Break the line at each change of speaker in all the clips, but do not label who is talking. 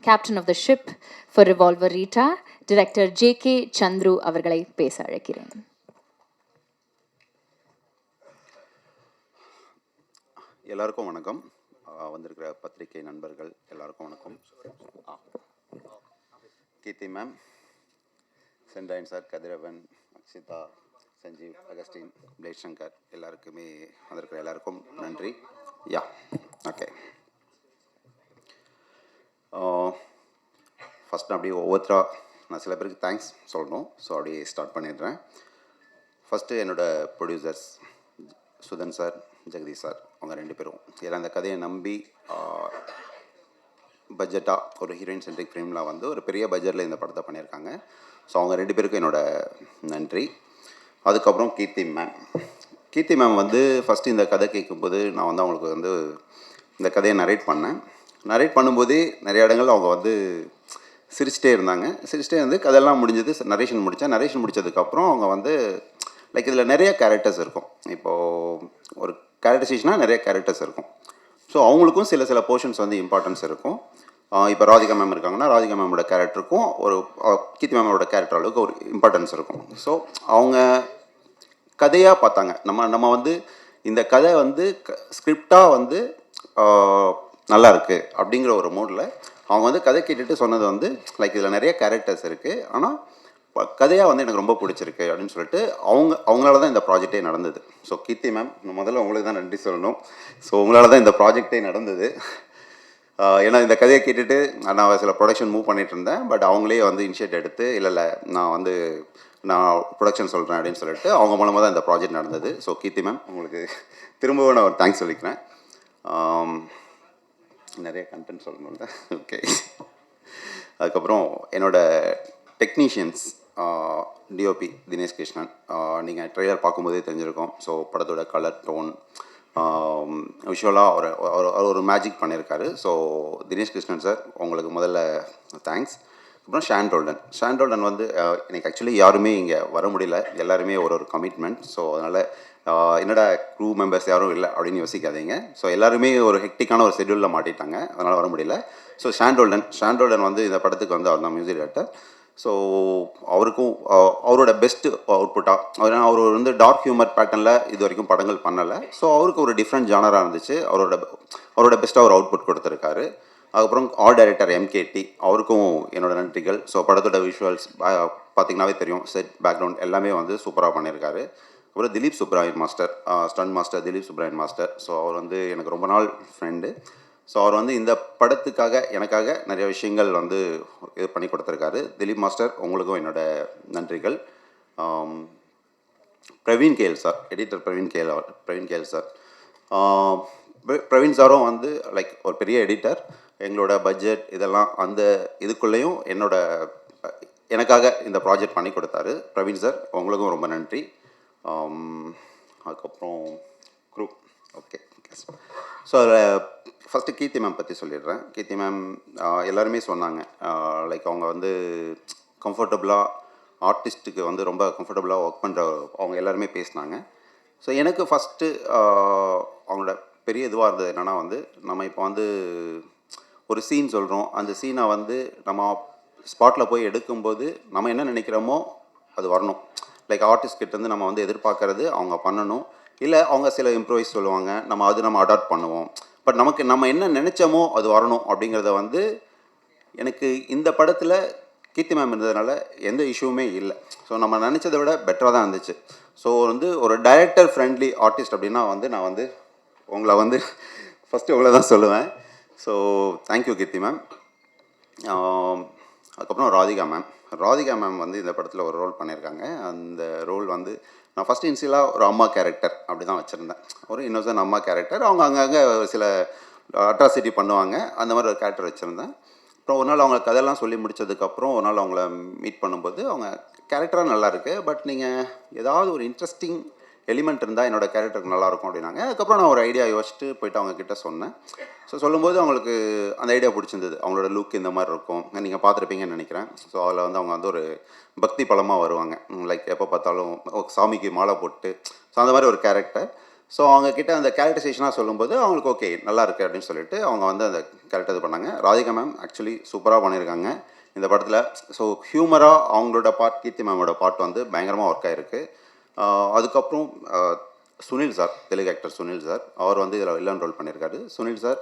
Captain of the ship for Revolver Rita, Director J.K. Chandru அவர்களை பேச அழைக்கிறேன்.
எல்லாருக்கும் வணக்கம். வந்திருக்கிற பத்திரிகை நண்பர்கள் எல்லாருக்கும் வணக்கம். கீர்த்தி மேம், சென்ட்ராயன் சார், கதிரவன், அக்ஷிதா, சஞ்சீவ், அகஸ்டின், பிளேட் சங்கர் எல்லாருக்குமே வந்திருக்கிற எல்லாருக்கும் நன்றி. ஓகே. ஃபஸ்ட் அப்படியே ஒவ்வொருத்தரா நான் சில பேருக்கு தேங்க்ஸ் சொல்லணும். ஸோ அப்படியே ஸ்டார்ட் பண்ணிடுறேன். ஃபஸ்ட்டு என்னோடய producers Sudhan sir, Jagadish sir, அவங்க 2 பேரும் ஏன்னா அந்த கதையை நம்பி பட்ஜெட்டாக ஒரு ஹீரோயின் சென்ட்ரிக் ஃபிலிமில் வந்து ஒரு பெரிய பட்ஜெட்டில் இந்த படத்தை பண்ணியிருக்காங்க. ஸோ அவங்க 2 பேருக்கும் என்னோடய நன்றி. அதுக்கப்புறம் கீர்த்தி மேம் வந்து ஃபஸ்ட்டு இந்த கதை கேட்கும்போது நான் வந்து அவங்களுக்கு வந்து இந்த கதையை நரேட் பண்ணும்போதே நிறைய இடங்கள் அவங்க வந்து சிரிச்சிட்டே இருந்து கதையெல்லாம் முடிஞ்சது. நரேஷன் முடித்ததுக்கப்புறம் அவங்க வந்து லைக் இதில் நிறைய கேரக்டர்ஸ் இருக்கும். இப்போது ஒரு கேரக்டரைசேஷனாக நிறைய கேரக்டர்ஸ் இருக்கும். ஸோ அவங்களுக்கும் சில போர்ஷன்ஸ் வந்து இம்பார்ட்டன்ஸ் இருக்கும். இப்போ ராதிகா மேம் இருக்காங்கன்னா ராதிகா மேமோட கேரக்டருக்கும் ஒரு கீர்த்தி மேமோட கேரக்டர் அளவுக்கு ஒரு இம்பார்ட்டன்ஸ் இருக்கும். ஸோ அவங்க கதையாக பார்த்தாங்க. நம்ம வந்து இந்த கதை வந்து ஸ்கிரிப்டாக வந்து நல்லா இருக்குது அப்படிங்கிற ஒரு மூடில் அவங்க வந்து கதை கேட்டுட்டு சொன்னது வந்து லைக் இதில் நிறைய கேரக்டர்ஸ் இருக்குது, ஆனால் கதையாக வந்து எனக்கு ரொம்ப பிடிச்சிருக்கு அப்படின்னு சொல்லிட்டு அவங்களால தான் இந்த ப்ராஜெக்டே நடந்தது. ஸோ கீர்த்தி மேம், முதல்ல உங்களுக்கு தான் நன்றி சொல்லணும். ஸோ உங்களால் தான் இந்த ப்ராஜெக்டே நடந்தது. ஏன்னா இந்த கதையை கேட்டுட்டு நான் சில ப்ரொடக்ஷன் மூவ் பண்ணிகிட்டு இருந்தேன். பட் அவங்களே வந்து இனிஷியேட் எடுத்து இல்லை நான் ப்ரொடக்ஷன் சொல்கிறேன் அப்படின்னு சொல்லிட்டு அவங்க மூலமாக தான் இந்த ப்ராஜெக்ட் நடந்தது. ஸோ கீர்த்தி மேம், உங்களுக்கு திரும்பவும் நான் ஒரு தேங்க்ஸ் சொல்லிக்கிறேன். நிறைய கண்டென்ட் சொல்லணும்ல. ஓகே. அதுக்கப்புறம் என்னோடய டெக்னீஷியன்ஸ், டிஓபி தினேஷ் கிருஷ்ணன், நீங்கள் ட்ரெய்லர் பார்க்கும்போதே தெரிஞ்சிருக்கோம். ஸோ படத்தோட கலர் டோன் விஷுவலாக அவர் ஒரு மேஜிக் பண்ணியிருக்காரு. ஸோ தினேஷ் கிருஷ்ணன் சார், உங்களுக்கு முதல்ல தேங்க்ஸ். அப்புறம் ஷாண்டோல்டன் வந்து எனக்கு ஆக்சுவலி யாருமே இங்கே வர முடியல, எல்லாருமே ஒரு கமிட்மெண்ட். ஸோ அதனால் என்னோட க்ரூ மெம்பர்ஸ் யாரும் இல்லை அப்படின்னு யோசிக்காதீங்க. ஸோ எல்லாருமே ஒரு ஹெக்டிக்கான ஒரு ஷெட்யூலில் மாட்டிட்டாங்க, அதனால் வர முடியல. ஸோ ஷாண்டோல்டன் வந்து இந்த படத்துக்கு வந்து அவர் தான் மியூசிக் டைரக்டர். ஸோ அவருக்கும் அவரோட பெஸ்ட்டு அவுட்புட்டாக அவர் வந்து டார்க் ஹியூமர் பேட்டர்னில் இது வரைக்கும் படங்கள் பண்ணலை. ஸோ அவருக்கு ஒரு டிஃப்ரெண்ட் ஜானராக இருந்துச்சு. அவரோட பெஸ்ட்டாக ஒரு அவுட்புட் கொடுத்துருக்காரு. அதுக்கப்புறம் ஆர்ட் டைரக்டர் எம்கேடி, அவருக்கும் என்னோட நன்றிகள். ஸோ படத்தோட விஷுவல்ஸ் பார்த்திங்கனாவே தெரியும், செட் பேக்ரவுண்ட் எல்லாமே வந்து சூப்பராக பண்ணியிருக்காரு. அப்புறம் Dileep Subbarayan master, stunt master Dileep Subbarayan master. So அவர் வந்து எனக்கு ரொம்ப நாள் ஃப்ரெண்டு. ஸோ அவர் வந்து இந்த படத்துக்காக எனக்காக நிறைய விஷயங்கள் வந்து இது பண்ணி கொடுத்துருக்காரு. திலீப் மாஸ்டர், உங்களுக்கும் என்னோடய நன்றிகள். Praveen KL sir, editor Praveen KL sir. Praveen சாரும் வந்து லைக் ஒரு பெரிய எடிட்டர். எங்களோட பட்ஜெட் இதெல்லாம் அந்த இதுக்குள்ளேயும் எனக்காக இந்த ப்ராஜெக்ட் பண்ணி கொடுத்தாரு. பிரவீன் சார், உங்களுக்கும் ரொம்ப நன்றி. அதுக்கப்புறம் க்ரூ. ஓகே. ஸோ அதில் ஃபஸ்ட்டு கீர்த்தி மேம் பற்றி சொல்லிடுறேன். கீர்த்தி மேம் எல்லாருமே சொன்னாங்க லைக் அவங்க வந்து கம்ஃபர்டபுளாக ஆர்டிஸ்ட்டுக்கு வந்து ரொம்ப கம்ஃபர்டபுளாக ஒர்க் பண்ணுற அவங்க எல்லாருமே பேசினாங்க. ஸோ எனக்கு ஃபஸ்ட்டு அவங்களோட பெரிய இதுவாக இருந்தது என்னென்னா வந்து நம்ம இப்போ வந்து ஒரு சீன் சொல்கிறோம், அந்த சீனை வந்து நம்ம ஸ்பாட்டில் போய் எடுக்கும்போது நம்ம என்ன நினைக்கிறோமோ அது வரணும். லைக் ஆர்டிஸ்ட் கிட்டேருந்து நம்ம வந்து எதிர்பார்க்கறது அவங்க பண்ணணும். இல்லை அவங்க சில இம்ப்ரூவைஸ் சொல்லுவாங்க, நம்ம அடாப்ட் பண்ணுவோம். பட் நம்ம என்ன நினச்சோமோ அது வரணும் அப்படிங்கிறத வந்து எனக்கு இந்த படத்தில் கீர்த்தி மேம் இருந்ததுனால எந்த இஷ்யூவுமே இல்லை. ஸோ நம்ம நினச்சதை விட பெட்டராக தான் இருந்துச்சு. ஸோ வந்து ஒரு டைரக்டர் ஃப்ரெண்ட்லி ஆர்டிஸ்ட் அப்படின்னா வந்து நான் வந்து உங்களை வந்து ஃபஸ்ட்டு உங்களை தான் சொல்லுவேன். ஸோ தேங்க்யூ கீர்த்தி மேம். அதுக்கப்புறம் ராதிகா மேம் வந்து இந்த படத்தில் ஒரு ரோல் பண்ணியிருக்காங்க. அந்த ரோல் வந்து நான் ஃபஸ்ட்டு இனிஷியலாக ஒரு அம்மா கேரக்டர் அப்படி தான் வச்சுருந்தேன். ஒரு இன்னொசன் அம்மா கேரக்டர், அவங்க அங்கங்கே சில அட்ராசிட்டி பண்ணுவாங்க, அந்த மாதிரி ஒரு கேரக்டர் வச்சுருந்தேன். அப்புறம் ஒரு நாள் அவங்க கதையெல்லாம் சொல்லி முடித்ததுக்கப்புறம் ஒரு நாள் அவங்கள மீட் பண்ணும்போது அவங்க கேரக்டராக நல்லாயிருக்கு, பட் நீங்கள் ஏதாவது ஒரு இன்ட்ரெஸ்டிங் எலிமெண்ட் இருந்தால் என்னோடய கேரக்டருக்கு நல்லாயிருக்கும் அப்படின்னாங்க. அதுக்கப்புறம் நான் ஒரு ஐடியா யோசிச்சுட்டு போயிட்டு அவங்கக்கிட்ட சொன்னேன். ஸோ சொல்லும்போது அவங்களுக்கு அந்த ஐடியா பிடிச்சிருந்தது. அவங்களோட லுக் இந்த மாதிரி இருக்கும், நீங்கள் பார்த்துருப்பீங்கன்னு நினைக்கிறேன். ஸோ அதில் வந்து அவங்க வந்து ஒரு பக்தி பலமாக வருவாங்க, லைக் எப்போ பார்த்தாலும் சாமிக்கு மாலை போட்டு, ஸோ அந்த மாதிரி ஒரு கேரக்டர். ஸோ அவங்கக்கிட்ட அந்த கேரக்டரைசேஷனாக சொல்லும்போது அவங்களுக்கு ஓகே நல்லா இருக்குது அப்படின்னு சொல்லிட்டு அவங்க வந்து அந்த கேரக்டர் இது பண்ணாங்க. ராதிகா மேம் ஆக்சுவலி சூப்பராக பண்ணியிருக்காங்க இந்த படத்தில். ஸோ ஹியூமராக அவங்களோட பார்ட், கீர்த்தி மேமோட பார்ட் வந்து பயங்கரமாக ஒர்க் ஆகிருக்கு. அதுக்கப்புறம் Sunil sir, Telugu actor Sunil sir, அவர் வந்து இதில் வில்லன் ரோல் பண்ணியிருக்காரு. சுனில் சார்,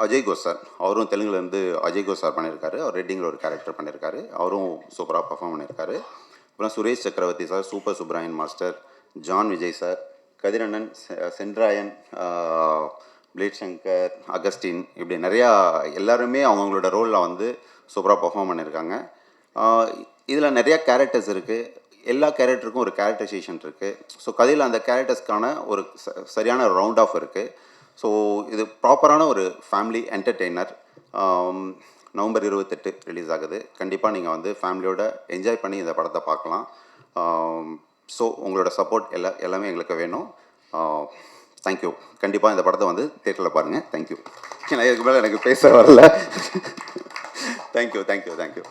அஜய் கோஷ் சார், அவரும் தெலுங்குலேருந்து அஜய் கோஷ் சார் பண்ணியிருக்காரு. அவர் ரெட்டிங்கில் ஒரு கேரக்டர் பண்ணியிருக்காரு, அவரும் சூப்பராக பர்ஃபார்ம் பண்ணியிருக்காரு. அப்புறம் Suresh Chakravarthy sir, super Subbarayan master, John Vijay sir, கதிரண்ணன், சென்ட்ராயன், பிளேட் சங்கர், அகஸ்டின், இப்படி நிறையா எல்லாருமே அவங்களோட ரோலில் வந்து சூப்பராக பர்ஃபார்ம் பண்ணியிருக்காங்க. இதில் நிறையா கேரக்டர்ஸ் இருக்குது. எல்லா கேரக்டருக்கும் ஒரு கேரக்டரைசேஷன் இருக்குது. ஸோ கதையில் அந்த கேரக்டர்ஸ்க்கான ஒரு சரியான ரவுண்ட் ஆஃப் இருக்குது. ஸோ இது ப்ராப்பரான ஒரு ஃபேமிலி என்டர்டெய்னர். நவம்பர் 28 ரிலீஸ் ஆகுது. கண்டிப்பாக நீங்கள் வந்து ஃபேமிலியோட என்ஜாய் பண்ணி இந்த படத்தை பார்க்கலாம். ஸோ உங்களோட சப்போர்ட் எல்லாமே எங்களுக்கு வேணும். தேங்க்யூ. கண்டிப்பாக இந்த படத்தை வந்து தேட்டரில் பாருங்கள். தேங்க்யூ. ஏன்னா இதுக்கு மேலே எனக்கு பேச வரல. Thank you thank you thank you.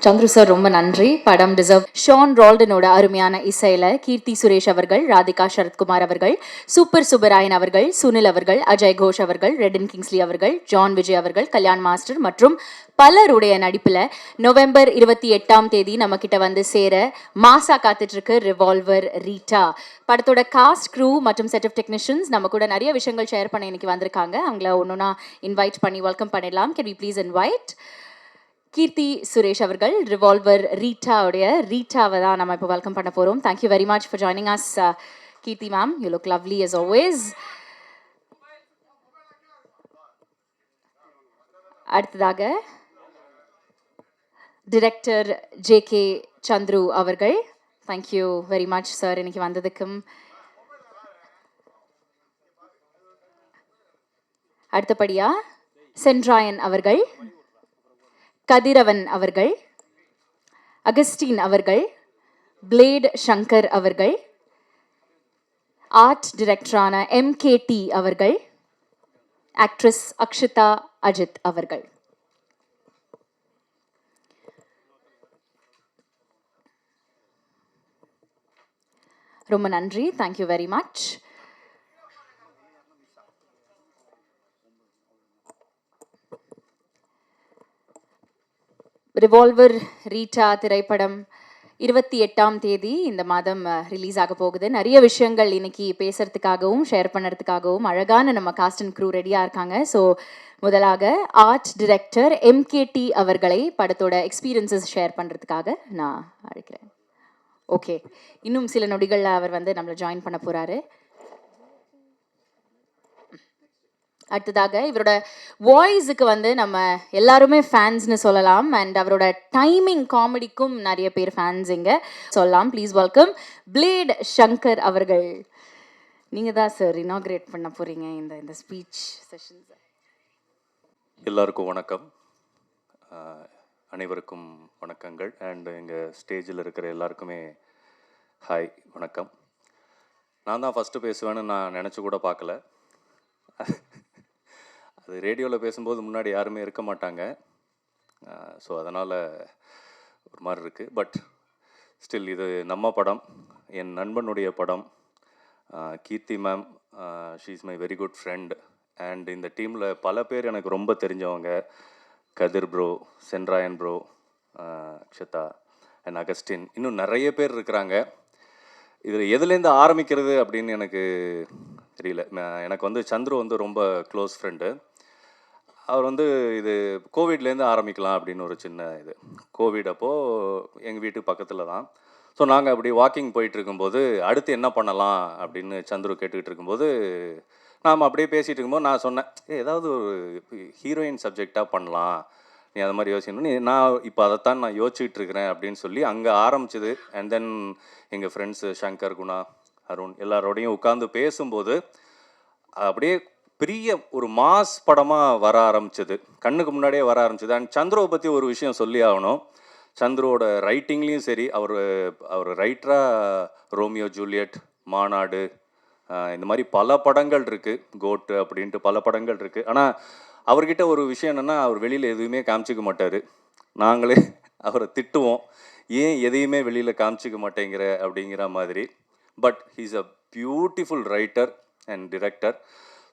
Chandru sir ரொம்ப நன்றி. படம் டிசர்வ். ஷான் ரால்டனோட அருமையான இசையில கீர்த்தி சுரேஷ் அவர்கள், ராதிகா சரத்குமார் அவர்கள், சூப்பர் சுப்பராயன் அவர்கள், சுனில் அவர்கள், அஜய் கோஷ் அவர்கள், ரெடன் கிங்ஸ்லி அவர்கள், ஜான் விஜய் அவர்கள், கல்யாண் மாஸ்டர் மற்றும் பலருடைய நடிப்புல நவம்பர் 28 நம்ம கிட்ட வந்து சேர மாசா காத்துட்டு இருக்கு ரிவால்வர் ரீட்டா. படத்தோட காஸ்ட், க்ரூ மற்றும் செட் ஆஃப் டெக்னீஷியன்ஸ் நம்ம கூட நிறைய விஷயங்கள் ஷேர் பண்ண இன்னைக்கு வந்திருக்காங்க. அவங்கள ஒன்னொன்னா இன்வைட் பண்ணி வெல்கம் பண்ணிடலாம். Can we please invite Keerthy Suresh அவர்கள், ரிவால்வர் ரீட்டாவுடைய ரீட்டாவை தான் நம்ம இப்போ வெல்கம் பண்ண போகிறோம். Thank you very much for joining us Keerthy ma'am. You look lovely as always. அடுத்ததாக டிரெக்டர் ஜே.கே. சந்துரு அவர்கள். தேங்க்யூ வெரி மச் சார் இன்னைக்கு வந்ததுக்கும். அடுத்தபடியா சென்ட்ராயன் அவர்கள், கதிரவன் அவர்கள், அகஸ்டின் அவர்கள், பிளேட் சங்கர் அவர்கள், ஆர்ட் டைரக்டரான MKT அவர்கள், ஆக்ட்ரஸ் அக்ஷிதா அஜித் அவர்கள். ரொம்ப நன்றி. Thank you very much. Revolver Rita திரைப்படம் 28 இந்த மாதம் ரிலீஸ் ஆக போகுது. நிறைய விஷயங்கள் இன்னைக்கு பேசுறதுக்காகவும் ஷேர் பண்ணுறதுக்காகவும் அழகான நம்ம காஸ்ட் அண்ட் க்ரூ ரெடியாக இருக்காங்க. ஸோ முதலாக ஆர்ட் டைரக்டர் MKT அவர்களை படத்தோட எக்ஸ்பீரியன்சஸ் ஷேர் பண்ணுறதுக்காக நான் அழைக்கிறேன். ஓகே, இன்னும் சில நொடிகளில் அவர் வந்து நம்மளை ஜாயின் பண்ண போகிறாரு. அடுத்ததாக இவரோட வாய்ஸுக்கு வந்து நம்ம எல்லாருமே ஃபேன்ஸ்னு சொல்லலாம். அண்ட் அவரோட டைமிங் காமெடிக்கும் நிறைய பேர் ஃபேன்ஸ் இங்கே சொல்லலாம். ப்ளீஸ் வெல்கம் பிளேட் சங்கர் அவர்கள். நீங்கள் தான் சார் இனாக்ரேட் பண்ண போகிறீங்க இந்த ஸ்பீச் செஷன்ஸ்.
எல்லாருக்கும் வணக்கம். அனைவருக்கும் வணக்கங்கள். அண்ட் எங்கள் ஸ்டேஜில் இருக்கிற எல்லாருக்குமே ஹாய், வணக்கம். நான் தான் ஃபஸ்ட்டு பேசுவேன்னு நான் நினச்சி கூட பார்க்கல. அது ரேடியோவில் பேசும்போது முன்னாடி யாருமே இருக்க மாட்டாங்க. ஸோ அதனால் ஒரு மாதிரி இருக்குது. பட் ஸ்டில் இது நம்ம படம், என் நண்பனுடைய படம். Keerthy ma'am, she is my very good friend. And இந்த டீமில் பல பேர் எனக்கு ரொம்ப தெரிஞ்சவங்க. Kathir bro, Sendrayan bro, Akshata and Augustine, இன்னும் நிறைய பேர் இருக்கிறாங்க. இதில் எதுலேருந்து ஆரம்பிக்கிறது அப்படின்னு எனக்கு தெரியல. எனக்கு வந்து சந்துரு வந்து ரொம்ப க்ளோஸ் ஃப்ரெண்டு. அவர் வந்து இது கோவிட்லேருந்து ஆரம்பிக்கலாம் அப்படின்னு ஒரு சின்ன இது. கோவிட் அப்போது எங்கள் வீட்டுக்கு பக்கத்தில் தான். ஸோ நாங்கள் அப்படி வாக்கிங் போயிட்டு இருக்கும்போது அடுத்து என்ன பண்ணலாம் அப்படின்னு சந்துரு கேட்டுக்கிட்டு இருக்கும்போது நாம் அப்படியே பேசிகிட்டு இருக்கும்போது நான் சொன்னேன், ஏதாவது ஒரு ஹீரோயின் சப்ஜெக்டாக பண்ணலாம், நீ அது மாதிரி யோசிக்கணும், நான் இப்போ அதைத்தான் நான் யோசிச்சுட்டு இருக்கிறேன் அப்படின்னு சொல்லி அங்கே ஆரம்பிச்சிது. அண்ட் தென் எங்கள் ஃப்ரெண்ட்ஸு சங்கர், குணா, அருண் எல்லாரோடையும் உட்காந்து பேசும்போது அப்படியே பெரிய ஒரு மாஸ் படமாக வர ஆரம்பிச்சது, கண்ணுக்கு முன்னாடியே வர ஆரம்பிச்சது. அண்ட் சந்துருவை பற்றி ஒரு விஷயம் சொல்லி ஆகணும். சந்துருவோட ரைட்டிங்லேயும் சரி, அவர் ரைட்டராக ரோமியோ ஜூலியட், மாநாடு, இந்த மாதிரி பல படங்கள் இருக்குது, கோட்டு அப்படின்ட்டு பல படங்கள் இருக்குது. ஆனால் அவர்கிட்ட ஒரு விஷயம் என்னென்னா, அவர் வெளியில் எதுவுமே காமிச்சிக்க மாட்டார். நாங்களே அவரை திட்டுவோம், ஏன் எதையுமே வெளியில் காமிச்சிக்க மாட்டேங்கிற அப்படிங்கிற மாதிரி. But he's a beautiful writer and director.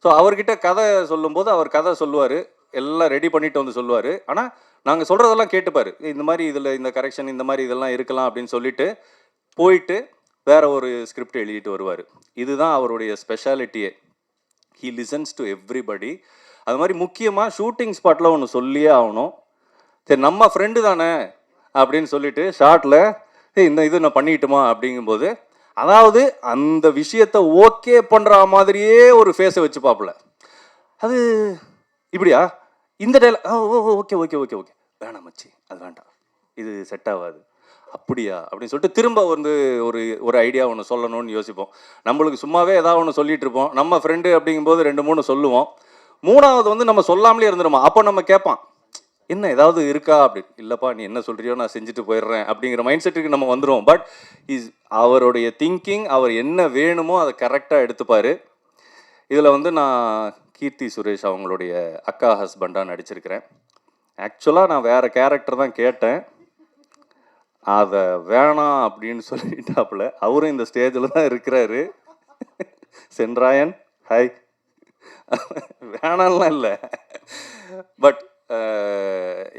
So அவர்கிட்ட கதை சொல்லும்போது அவர் கதை சொல்லுவார், எல்லாம் ரெடி பண்ணிட்டு வந்து சொல்லுவார். ஆனால் நாங்கள் சொல்கிறதெல்லாம் கேட்டுப்பார். இந்த மாதிரி இதில் இந்த கரெக்ஷன் இந்த மாதிரி இதெல்லாம் இருக்கலாம் அப்படின்னு சொல்லிட்டு போயிட்டு வேற ஒரு ஸ்கிரிப்ட் எழுதிட்டு வருவார். இதுதான் அவருடைய ஸ்பெஷாலிட்டியே. He listens to everybody. அது மாதிரி முக்கியமாக ஷூட்டிங் ஸ்பாட்டில் ஒன்று சொல்லியே ஆகணும். சரி நம்ம ஃப்ரெண்டு தானே அப்படின்னு சொல்லிட்டு ஷார்ட்டில் இந்த இது நான் பண்ணிட்டுமா அப்படிங்கும்போது, அதாவது அந்த விஷயத்தை ஓகே பண்ணுற மாதிரியே ஒரு ஃபேஸை வச்சு பார்ப்பல. அது இப்படியா இந்த டைலாக், ஓ ஓகே ஓகே ஓகே ஓகே வேணாம் மச்சி, அது வேண்டாம், இது செட் ஆகாது, அப்படியா அப்படின்னு சொல்லிட்டு திரும்ப வந்து ஒரு ஒரு ஐடியா ஒன்று சொல்லணும்னு யோசிப்போம். நம்மளுக்கு சும்மாவே ஏதாவது ஒன்று சொல்லிட்டு இருப்போம். நம்ம ஃப்ரெண்டு அப்படிங்கும்போது 2-3 சொல்லுவோம். 3வது வந்து நம்ம சொல்லாமலே இருந்துருமா. அப்போ நம்ம கேட்பான், என்ன ஏதாவது இருக்கா அப்படின்னு. இல்லைப்பா நீ என்ன சொல்கிறியோ நான் செஞ்சுட்டு போயிடுறேன் அப்படிங்கிற மைண்ட் செட்டுக்கு நம்ம வந்துடுவோம். பட் அவருடைய திங்கிங், அவர் என்ன வேணுமோ அதை கரெக்டாக எடுத்துப்பார். இதில் வந்து நான் கீர்த்தி சுரேஷ் அவங்களுடைய அக்கா ஹஸ்பண்டாக நடிச்சிருக்கிறேன். ஆக்சுவலாக நான் வேறு கேரக்டர் தான் கேட்டேன், அதை வேணாம் அப்படின்னு சொல்லிட்டாப்புல. அவரும் இந்த ஸ்டேஜில் தான் இருக்கிறாரு. சென்றாயன் ஹாய். வேணாம்லாம் இல்லை, பட்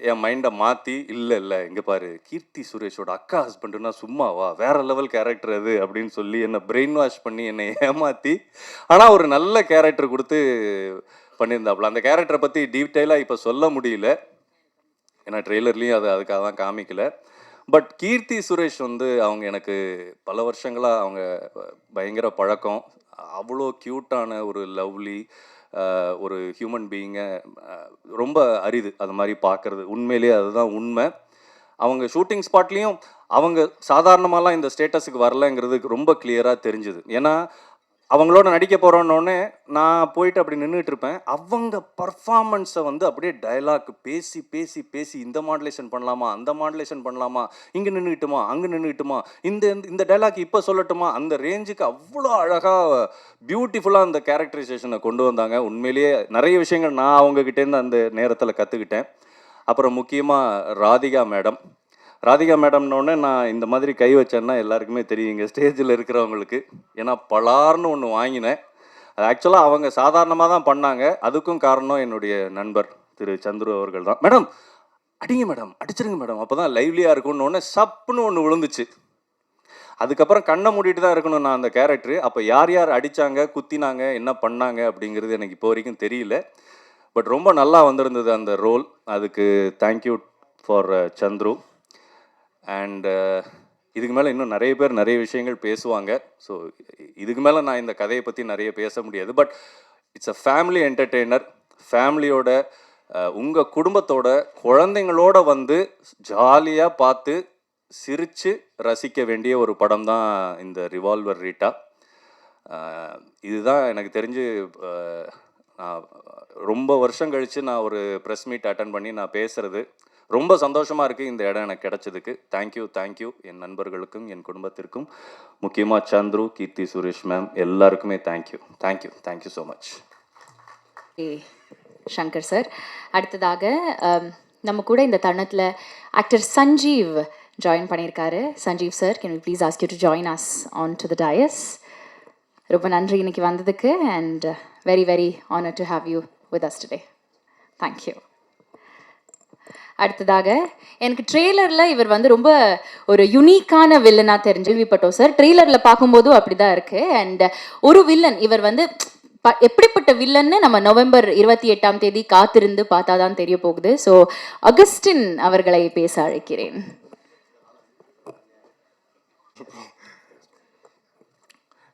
என் மைண்டை மாற்றி இல்லை இங்கே பாரு கீர்த்தி சுரேஷோட அக்கா ஹஸ்பண்டுனா சும்மாவா, வேற லெவல் கேரக்டர் அது அப்படின்னு சொல்லி என்னை பிரெயின் வாஷ் பண்ணி என்னை ஏமாற்றி, ஆனால் ஒரு நல்ல கேரக்டர் கொடுத்து பண்ணியிருந்தாப்புல. அந்த கேரக்டரை பற்றி டீட்டெயிலாக இப்போ சொல்ல முடியல, ஏன்னா ட்ரெய்லர்லேயும் அதுக்காக தான் காமிக்கல. பட் கீர்த்தி சுரேஷ் வந்து அவங்க எனக்கு பல வருஷங்களாக அவங்க பயங்கர பழக்கம். அவ்வளோ க்யூட்டான ஒரு லவ்லி ஒரு ஹியூமன் பீயிங்கை ரொம்ப அரிது அது மாதிரி பார்க்குறது. உண்மையிலேயே அதுதான் உண்மை. அவங்க ஷூட்டிங் ஸ்பாட்லேயும் அவங்க சாதாரணமாலாம் இந்த ஸ்டேட்டஸுக்கு வரலைங்கிறது ரொம்ப கிளியராக தெரிஞ்சுது. ஏன்னா அவங்களோட நடிக்க போகிறோன்னொடனே நான் போயிட்டு அப்படி நின்றுட்டு இருப்பேன். அவங்க பர்ஃபார்மன்ஸை வந்து அப்படியே டயலாக் பேசி பேசி பேசி இந்த மாடுலேஷன் பண்ணலாமா, அந்த மாடுலேஷன் பண்ணலாமா, இங்கே நின்றுட்டுமா அங்கே நின்றுட்டுமா, இந்த இந்த டைலாக் இப்போ சொல்லட்டுமா, அந்த ரேஞ்சுக்கு அவ்வளோ அழகாக பியூட்டிஃபுல்லாக அந்த கேரக்டரைசேஷனை கொண்டு வந்தாங்க. உண்மையிலேயே நிறைய விஷயங்கள் நான் அவங்கக்கிட்டேருந்து அந்த நேரத்தில் கற்றுக்கிட்டேன். அப்புறம் முக்கியமாக ராதிகா மேடம்னோடனே நான் இந்த மாதிரி கை வச்சேன்னா எல்லாருக்குமே தெரியுங்க ஸ்டேஜில் இருக்கிறவங்களுக்கு. ஏன்னா பலார்னு ஒன்று வாங்கினேன். அது ஆக்சுவலாக அவங்க சாதாரணமாக தான் பண்ணாங்க. அதுக்கும் காரணம் என்னுடைய நண்பர் திரு சந்துரு அவர்கள் தான். மேடம் அடிங்க மேடம், அடிச்சிருங்க மேடம், அப்போ தான் லைவ்லியாக இருக்கும்னு ஒன்று சப்புன்னு ஒன்று விழுந்துச்சு. அதுக்கப்புறம் கண்ணை மூடிட்டு தான் இருக்கணும் நான் அந்த கேரக்டரு. அப்போ யார் யார் அடித்தாங்க, குத்தினாங்க, என்ன பண்ணாங்க அப்படிங்கிறது எனக்கு இப்போ வரைக்கும் தெரியல. பட் ரொம்ப நல்லா வந்திருந்தது அந்த ரோல். அதுக்கு தேங்க்யூ ஃபார் சந்துரு. அண்ட் இதுக்கு மேலே இன்னும் நிறைய பேர் நிறைய விஷயங்கள் பேசுவாங்க. ஸோ இதுக்கு மேலே நான் இந்த கதையை பற்றி நிறைய பேச முடியாது. But it's a family entertainer. ஃபேமிலியோட உங்கள் குடும்பத்தோட குழந்தைங்களோட வந்து ஜாலியாக பார்த்து சிரித்து ரசிக்க வேண்டிய ஒரு படம் தான் இந்த ரிவால்வர் ரீட்டா. இதுதான் எனக்கு தெரிஞ்சு நான் ரொம்ப வருஷம் கழித்து நான் ஒரு ப்ரெஸ் மீட் அட்டன் பண்ணி நான் பேசுகிறது ரொம்ப சந்தோஷமாக இருக்குது. இந்த இடம் எனக்கு கிடைச்சதுக்கு தேங்க்யூ என் நண்பர்களுக்கும் என் குடும்பத்திற்கும், முக்கியமாக சந்துரு, கீர்த்தி சுரேஷ் மேம் எல்லாருக்குமே thank you so much.
Shankar sir, அடுத்ததாக நம்ம கூட இந்த தருணத்தில் ஆக்டர் சஞ்சீவ் ஜாயின் பண்ணியிருக்காரு. Sanjeev sir, can we please ask you to join us on to the dais. ரொம்ப நன்றி இன்னைக்கு வந்ததுக்கு. And very very honour to have you with us today. Thank you. அடுத்ததாக எனக்கு ட்ரெய்லரில் இவர் வந்து ரொம்ப ஒரு யுனிக்கான வில்லனாக தெரிஞ்சுவிப்பட்டோம் சார். ட்ரெய்லரில் பார்க்கும்போதும் அப்படி தான் இருக்குது. அண்ட் ஒரு வில்லன் இவர் வந்து எப்படிப்பட்ட வில்லன்னு நம்ம நவம்பர் 28 காத்திருந்து பார்த்தா தான் தெரிய போகுது. ஸோ அகஸ்டின் அவர்களை பேச அழைக்கிறேன்.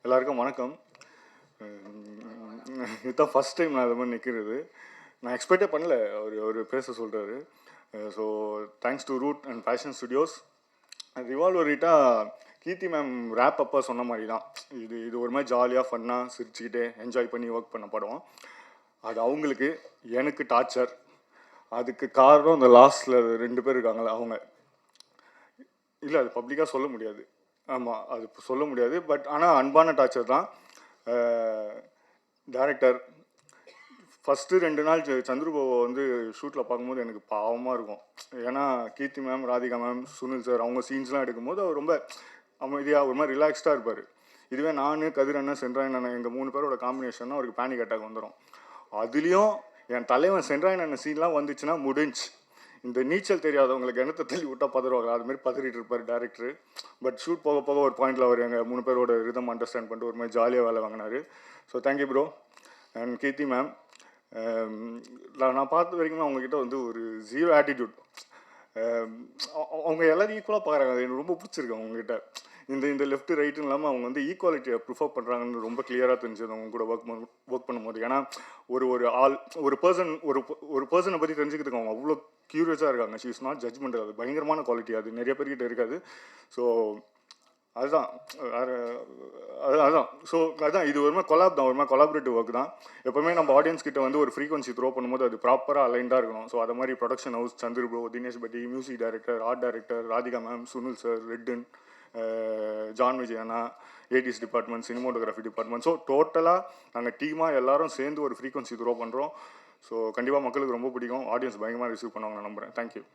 எல்லாருக்கும் வணக்கம். இதுதான் ஃபஸ்ட் டைம் நான் அது மாதிரி நிற்கிறது. நான் எக்ஸ்பெக்டே பண்ணல அவர் பேச சொல்கிறாரு. So thanks to Route and Passion Studios. Revolver Rita Keerthy ma'am wrap அப்போ சொன்ன மாதிரி தான். இது ஒரு மாதிரி ஜாலியாக ஃபன்னாக சிரிச்சுக்கிட்டே என்ஜாய் பண்ணி ஒர்க் பண்ண படம். அது அவங்களுக்கு, எனக்கு டார்ச்சர். அதுக்கு காரணம் இந்த லாஸ்ட்டில் 2 பேர் இருக்காங்களே அவங்க. இல்லை அது பப்ளிக்காக சொல்ல முடியாது. ஆமாம் அது சொல்ல முடியாது. பட் ஆனால் அன்பான டார்ச்சர் தான். டைரக்டர் ஃபஸ்ட்டு 2 நாள் சந்துருபாவை வந்து ஷூட்டில் பார்க்கும்போது எனக்கு பாவமாக இருக்கும். ஏன்னா Keerthy ma'am, Radhika ma'am, Sunil sir அவங்க சீன்ஸ்லாம் எடுக்கும்போது அவர் ரொம்ப அமைதியாக ஒரு மாதிரி ரிலாக்ஸ்டாக இருப்பார். இதுவே நான், கதிர் அண்ணன், சென்ட்ராயன் அண்ணன் எங்கள் 3 பேரோட காம்பினேஷன்னா அவருக்கு பேனிக் அட்டாக் வந்துடும். அதுலேயும் என் தலைவன் சென்ட்ராயன் அண்ணன் சீன்லாம் வந்துச்சுன்னா முடிஞ்சு. இந்த நீச்சல் தெரியாதவங்களுக்கு கிணத்தை தள்ளி விட்டால் பதறுவாங்க, அதுமாரி பதறிட்டு இருப்பார் டேரக்டர். பட் ஷூட் போக போக ஒரு பாயிண்டில் அவர் எங்கள் 3 பேரோட ரிதம் அண்டர்ஸ்டாண்ட் பண்ணிட்டு ஒரு மாதிரி ஜாலியாக வேலை வாங்கினார். So thank you bro. And Keerthy ma'am, நான் பார்த்த வரைக்கும் அவங்கக்கிட்ட வந்து ஒரு ஜீரோ ஆட்டிடியூட். அவங்க எல்லோரும் ஈக்குவலாக பார்க்குறாங்க. அது எனக்கு ரொம்ப பிடிச்சிருக்கு அவங்ககிட்ட. இந்த லெஃப்ட் ரைட்டுன்னு இல்லாமல் அவங்க வந்து ஈக்குவாலிட்டியை ப்ரிஃபர் பண்ணுறாங்கன்னு ரொம்ப கிளியராக தெரிஞ்சது அவங்க கூட ஒர்க் பண்ணும்போது. ஏன்னா ஒரு பர்சனை பற்றி தெரிஞ்சுக்கிறதுக்கு அவங்க அவ்வளோ க்யூரியஸாக இருக்காங்க. She is not judgement. அது பயங்கரமான குவாலிட்டி, அது நிறைய பேர்கிட்ட இருக்காது. ஸோ அதுதான் இது ஒரு மாதிரி கொலாப் தான், ஒரு மாதிரி கொலாபரேட்டிவ் ஒர்க் தான். எப்போவுமே நம்ம ஆடியன்ஸ் கிட்ட வந்து ஒரு ஃப்ரீக்வன்சி த்ரோ பண்ணும்போது அது ப்ராப்பராக அலைண்டாக இருக்கணும். ஸோ அதை மாதிரி production house, Chandra bro, Dinesh பட்டி, music director, art director, Radhika ma'am, Sunil sir, ரெட்டன், ஜான் விஜய் அண்ணா, ADS department, cinematography department. So டோட்டலாக நாங்கள் டீமாக எல்லாரும் சேர்ந்து ஒரு ஃப்ரீக்வன்சி த்ரோ பண்ணுறோம். ஸோ கண்டிப்பாக மக்களுக்கு ரொம்ப பிடிக்கும், ஆடியன்ஸ் பயங்கரமாக ரிசீவ் பண்ணுவாங்க நான் நம்புகிறேன். Thank you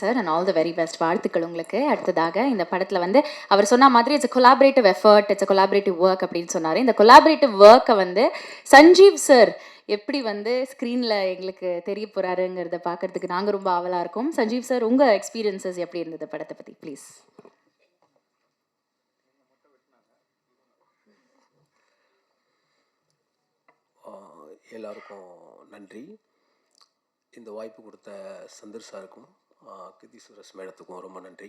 sir, and all the very best. வாழ்த்துக்கள் உங்களுக்கு. அடுத்ததாக இந்த படத்தில் வந்து அவர் சொன்ன மாதிரி it's collaborative effort, it's collaborative work அப்படின்னு சொன்னார். இந்த கொலாபரேட்டிவ் ஒர்க்கை வந்து சஞ்சீவ் சார் எப்படி வந்து ஸ்க்ரீனில் எங்களுக்கு தெரிய போகிறாருங்கிறத பார்க்கறதுக்கு நாங்கள் ரொம்ப ஆவலாக இருக்கோம். சஞ்சீவ் சார், உங்கள் எக்ஸ்பீரியன்சஸ் எப்படி இருந்தது படத்தை பற்றி ப்ளீஸ்?
எல்லாருக்கும் நன்றி. இந்த வாய்ப்பு கொடுத்த சந்தர் சாருக்கும் கீர்த்தி சுரேஷ் மேடத்துக்கும் ரொம்ப நன்றி.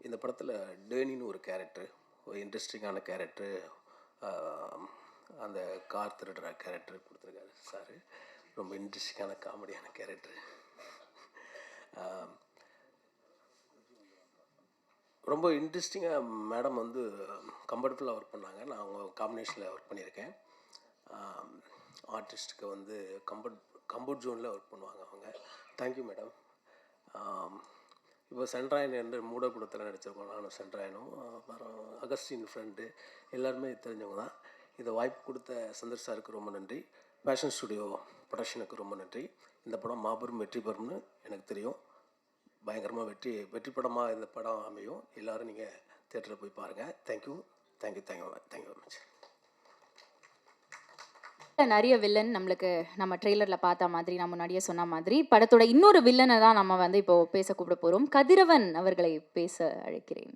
இந்த படத்தில் டேனின்னு ஒரு கேரக்டர், ஒரு இன்ட்ரெஸ்டிங்கான கேரக்டர், அந்த கார் திருடுற கேரக்டர் கொடுத்துருக்காரு சார். ரொம்ப இன்ட்ரெஸ்டிங்கான காமெடியான கேரக்டர். ரொம்ப இன்ட்ரெஸ்டிங்காக மேடம் வந்து கம்ஃபர்டபுளாக ஒர்க் பண்ணாங்க. நான் அவங்க காம்பினேஷனில் ஒர்க் பண்ணியிருக்கேன். ஆர்டிஸ்ட்டுக்கு வந்து கம்ஃபர்ட் ஜோனில் ஒர்க் பண்ணுவாங்க அவங்க. Thank you madam. இப்போ சென்ட்ராயன் என்று மூடக்கூடத்தில் நடிச்சிருக்கோம். நானும் சென்ட்ராயனும், அப்புறம் அகஸ்டின் ஃப்ரெண்டு, எல்லாருமே தெரிஞ்சவங்க தான். இந்த வாய்ப்பு கொடுத்த சந்தர் சாருக்கு ரொம்ப நன்றி. ஃபேஷன் ஸ்டுடியோ ப்ரொடக்ஷனுக்கு ரொம்ப நன்றி. இந்த படம் மாபெரும் வெற்றி பெறும்னு எனக்கு தெரியும். பயங்கரமாக வெற்றி படமாக இந்த படம் அமையும். எல்லோரும் நீங்கள் தியேட்டரில் போய் பாருங்கள். Thank you very much.
நிறைய வில்லன் நம்ம ட்ரெய்லரில் பார்த்த மாதிரி, நான் முன்னாடியே சொன்ன மாதிரி படத்தோட இன்னொரு வில்லனை தான் நம்ம வந்து இப்போ பேச கூப்பிட போகிறோம். கதிரவன் அவர்களை பேச அழைக்கிறேன்.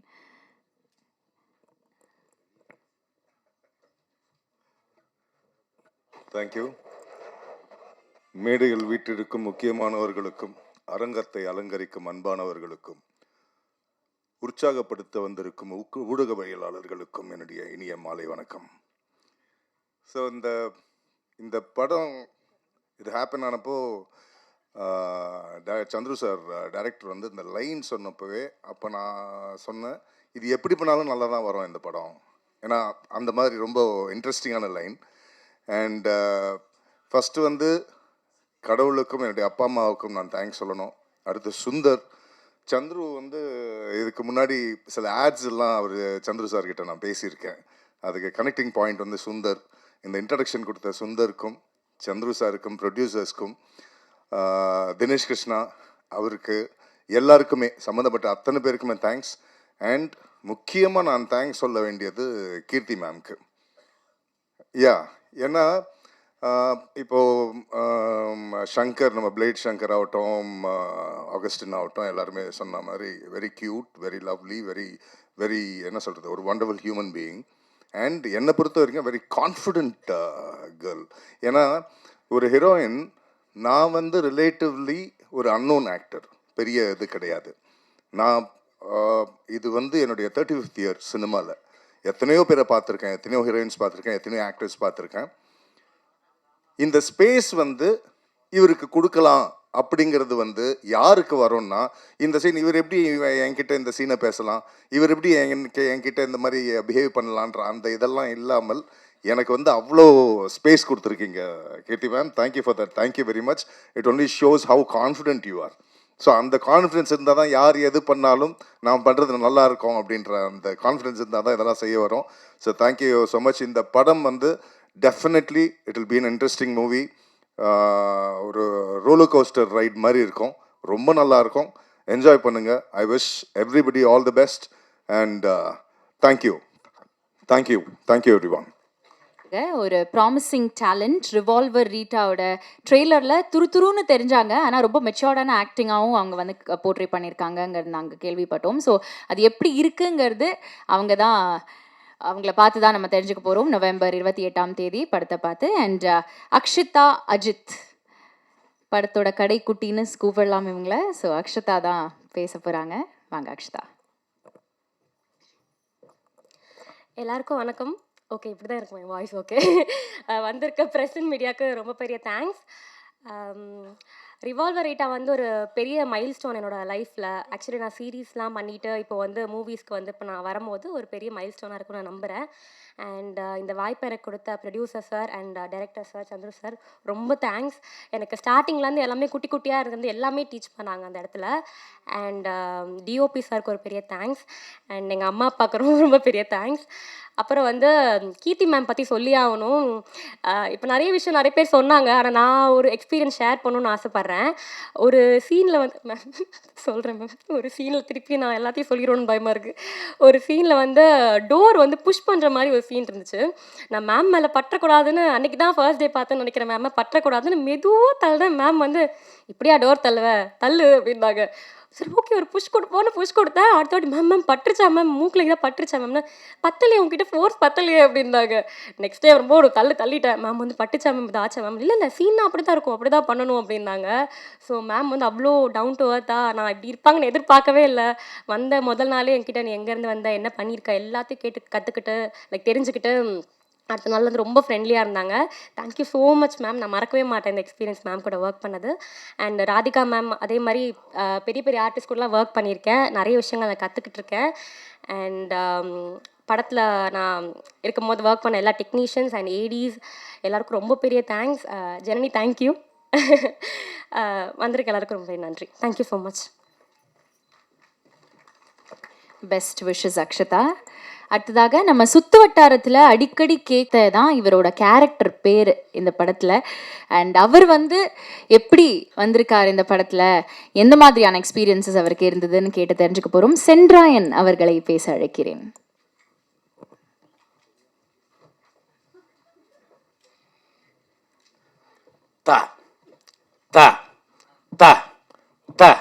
தேங்க்யூ. மேடையில் வீட்டிற்கும் முக்கியமானவர்களுக்கும், அரங்கத்தை அலங்கரிக்கும் அன்பானவர்களுக்கும், உற்சாகப்படுத்த வந்திருக்கும் ஊடகவியலாளர்களுக்கும் என்னுடைய இனிய மாலை வணக்கம். ஸோ இந்த படம் இது ஹேப்பன் ஆனப்போ சந்துரு சார் டைரக்டர் வந்து இந்த லைன் சொன்னப்போவே அப்போ நான் சொன்னேன், இது எப்படி பண்ணாலும் நல்லா தான் வரும் இந்த படம். ஏன்னா அந்த மாதிரி ரொம்ப இன்ட்ரெஸ்டிங்கான லைன். அண்ட் ஃபஸ்ட்டு வந்து கடவுளுக்கும் என்னுடைய அப்பா அம்மாவுக்கும் நான் தேங்க்ஸ் சொல்லணும். அடுத்து சுந்தர், சந்துரு வந்து இதுக்கு முன்னாடி சில ஆட்ஸ் எல்லாம் அவர் சந்துரு சார்கிட்ட நான் பேசியிருக்கேன். அதுக்கு கனெக்டிங் பாயிண்ட் வந்து சுந்தர். இந்த இன்ட்ரடக்ஷன் கொடுத்த சுந்தருக்கும், சந்துரு சாருக்கும், ப்ரொடியூசர்ஸ்க்கும், தினேஷ் கிருஷ்ணா அவருக்கு, எல்லாருக்குமே சம்மந்தப்பட்ட அத்தனை பேருக்குமே தேங்க்ஸ். அண்ட் முக்கியமாக நான் தேங்க்ஸ் சொல்ல வேண்டியது கீர்த்தி மேம்க்கு. ஏன்னா இப்போது ஷங்கர், நம்ம பிளேட் ஷங்கர் ஆகட்டும், ஆகஸ்டின் ஆகட்டும், எல்லாருமே சொன்ன மாதிரி very cute, very lovely, very என்ன சொல்கிறது, ஒரு வண்டர்ஃபுல் ஹியூமன் பீயிங். அண்ட் என்னை பொறுத்த வரைக்கும் வெரி கான்ஃபிடென்ட் கேர்ள். ஏன்னா ஒரு ஹீரோயின், நான் வந்து ரிலேட்டிவ்லி ஒரு அன்னோன் ஆக்டர், பெரிய இது கிடையாது. நான் இது வந்து என்னுடைய 35th இயர் சினிமாவில் எத்தனையோ பேரை பார்த்துருக்கேன், எத்தனையோ ஹீரோயின்ஸ் பார்த்துருக்கேன், எத்தனையோ ஆக்டர்ஸ் பார்த்துருக்கேன். இந்த ஸ்பேஸ் வந்து இவருக்கு கொடுக்கலாம் அப்படிங்கிறது வந்து யாருக்கு வரும்னா, இந்த சீன் இவர் எப்படி என்கிட்ட இந்த சீனை பேசலாம், இவர் எப்படி என்கிட்ட இந்த மாதிரி பிஹேவ் பண்ணலான்ற அந்த இதெல்லாம் இல்லாமல் எனக்கு வந்து அவ்வளோ ஸ்பேஸ் கொடுத்துருக்கீங்க Keerthy ma'am. Thank you for that. Thank you very much. It only shows how confident you are. So அந்த கான்ஃபிடென்ஸ் இருந்தால் தான் யார் எது பண்ணாலும் நாம் பண்ணுறது நல்லா இருக்கும் அப்படின்ற அந்த கான்ஃபிடென்ஸ் இருந்தால் தான் இதெல்லாம் செய்ய வரும். So thank you so much. இந்த படம் வந்து definitely it will be an interesting movie. ஒரு ரோலர் கோஸ்டர் ரைட் மாதிரி இருக்கும், ரொம்ப நல்லா இருக்கும். என்ஜாய் பண்ணுங்கள். I wish everybody all the best and thank you every one.
ஒரு ப்ராமிசிங் டேலண்ட் ரிவால்வர் ரீட்டாவோட ட்ரெய்லரில் துருன்னு தெரிஞ்சாங்க, ஆனால் ரொம்ப மெச்சோர்டான ஆக்டிங்காகவும் அவங்க வந்து போர்ட்ரே பண்ணியிருக்காங்கங்கிறது நாங்கள் கேள்விப்பட்டோம். ஸோ அது எப்படி இருக்குங்கிறது அவங்கள பார்த்து தான் நம்ம தெரிஞ்சுக்க போகிறோம். நவம்பர் 28 படத்தை பார்த்து. அண்ட் அக்ஷிதா அஜித் படத்தோட கடைக்குட்டின்னு கூப்பிடலாம் இவங்கள. ஸோ அக்ஷிதா தான் பேச போகிறாங்க. வாங்க அக்ஷிதா.
எல்லாருக்கும் வணக்கம். ஓகே, இப்படி தான் இருக்கும் என் வாய்ஸ். ஓகே. வந்திருக்க ப்ரெஸ் அண்ட் மீடியாவுக்கு ரொம்ப பெரிய தேங்க்ஸ். ரிவால்வர் ரீட்டா வந்து ஒரு பெரிய மைல் ஸ்டோன் என்னோடய லைஃப்பில். ஆக்சுவலி நான் சீரீஸ்லாம் பண்ணிவிட்டு இப்போ வந்து மூவிஸ்க்கு வந்து இப்போ நான் வரும்போது ஒரு பெரிய மைல் ஸ்டோனாக இருக்கும்னு நான் நம்புகிறேன். அண்ட் இந்த வாய்ப்பை எனக்கு கொடுத்த producer sir and director sir Chandru sir ரொம்ப தேங்க்ஸ். எனக்கு ஸ்டார்டிங்லேருந்து எல்லாமே குட்டி குட்டியாக இருந்து எல்லாமே டீச் பண்ணாங்க அந்த இடத்துல. அண்ட் டிஓபி சாருக்கு ஒரு பெரிய தேங்க்ஸ். அண்ட் எங்கள் அம்மா அப்பாவுக்கு ரொம்ப பெரிய தேங்க்ஸ். அப்புறம் வந்து கீர்த்தி மேம் பற்றி சொல்லி ஆகணும். இப்போ நிறைய விஷயம் நிறைய பேர் சொன்னாங்க, ஆனால் நான் ஒரு எக்ஸ்பீரியன்ஸ் ஷேர் பண்ணணுன்னு ஆசைப்பட்றேன். ஒரு சீனில் வந்து மேம் சொல்கிறேன் மேம். ஒரு சீனில் திருப்பி நான் எல்லாத்தையும் சொல்லிடுவோன்னு பயமாக இருக்குது. ஒரு சீனில் வந்து டோர் வந்து புஷ் பண்ணுற மாதிரி ஒரு சீன் இருந்துச்சு. நான் மேம் மேலே பற்றக்கூடாதுன்னு அன்றைக்கி தான் ஃபர்ஸ்ட் டே பார்த்தேன்னு நினைக்கிறேன். மேம் பற்றக்கூடாதுன்னு மெதுவாக தள்ளுறேன். மேம் வந்து இப்படியா டோர் தள்ளுவேன் தள்ளு அப்படின்னாங்க. சரி ஓகே ஒரு புஷ் கொடுத்தேன். அடுத்த வாட்டி மேம் பட்டுருச்சா மேம், மூக்கில் இதாக பட்டுருச்சா மேம்னா, பத்தலையே உங்ககிட்ட ஃபோர்ஸ் பத்தலையே அப்படின்னாங்க. நெக்ஸ்ட் டே ரொம்ப ஒரு தள்ளிட்டேன். மேம் வந்து பட்டுச்சா மேம் இது ஆச்சா மேம், இல்லை சீனா அப்படி தான் இருக்கும், அப்படி தான் பண்ணணும் அப்படின்னாங்க. ஸோ மேம் வந்து அவ்வளோ டவுன் டு அர்த்தா, நான் இப்படி இருப்பாங்கன்னு எதிர்பார்க்கவே இல்லை. வந்த முதல் நாளே என்கிட்ட நீ எங்கேருந்து வந்த, என்ன பண்ணியிருக்க எல்லாத்தையும் கேட்டு கற்றுக்கிட்டு தெரிஞ்சுக்கிட்டு அடுத்த நாள் வந்து ரொம்ப ஃப்ரெண்ட்லியாக இருந்தாங்க. Thank you so much ma'am. நான் மறக்கவே மாட்டேன் இந்த எக்ஸ்பீரியன்ஸ் மேம் கூட ஒர்க் பண்ணது. அண்ட் ராதிகா மேம் அதே மாதிரி பெரிய பெரிய ஆர்டிஸ்ட் கூடலாம் ஒர்க் பண்ணியிருக்கேன். நிறைய விஷயங்கள் நான் கற்றுக்கிட்டு இருக்கேன். அண்ட் படத்தில் நான் இருக்கும்போது ஒர்க் பண்ண எல்லா டெக்னீஷியன்ஸ் அண்ட் ஏடிஸ் எல்லாருக்கும் ரொம்ப பெரிய தேங்க்ஸ். ஜனனி தேங்க்யூ. வந்திருக்க எல்லாருக்கும் ரொம்ப நன்றி. Thank you so much.
Best wishes Akshata. அடுத்ததாக நம்ம சுற்று வட்டாரத்தில் அடிக்கடி கேட்ட தான் இவரோட கேரக்டர் பேர் இந்த படத்தில். அண்ட் அவர் வந்து எப்படி வந்திருக்கார் இந்த படத்தில், எந்த மாதிரியான எக்ஸ்பீரியன்ஸஸ் அவருக்கு இருந்ததுன்னு கேட்டு தெரிஞ்சுக்க போகிறோம். சென்ட்ராயன் அவர்களை பேச அழைக்கிறேன்.
தா தா தா தா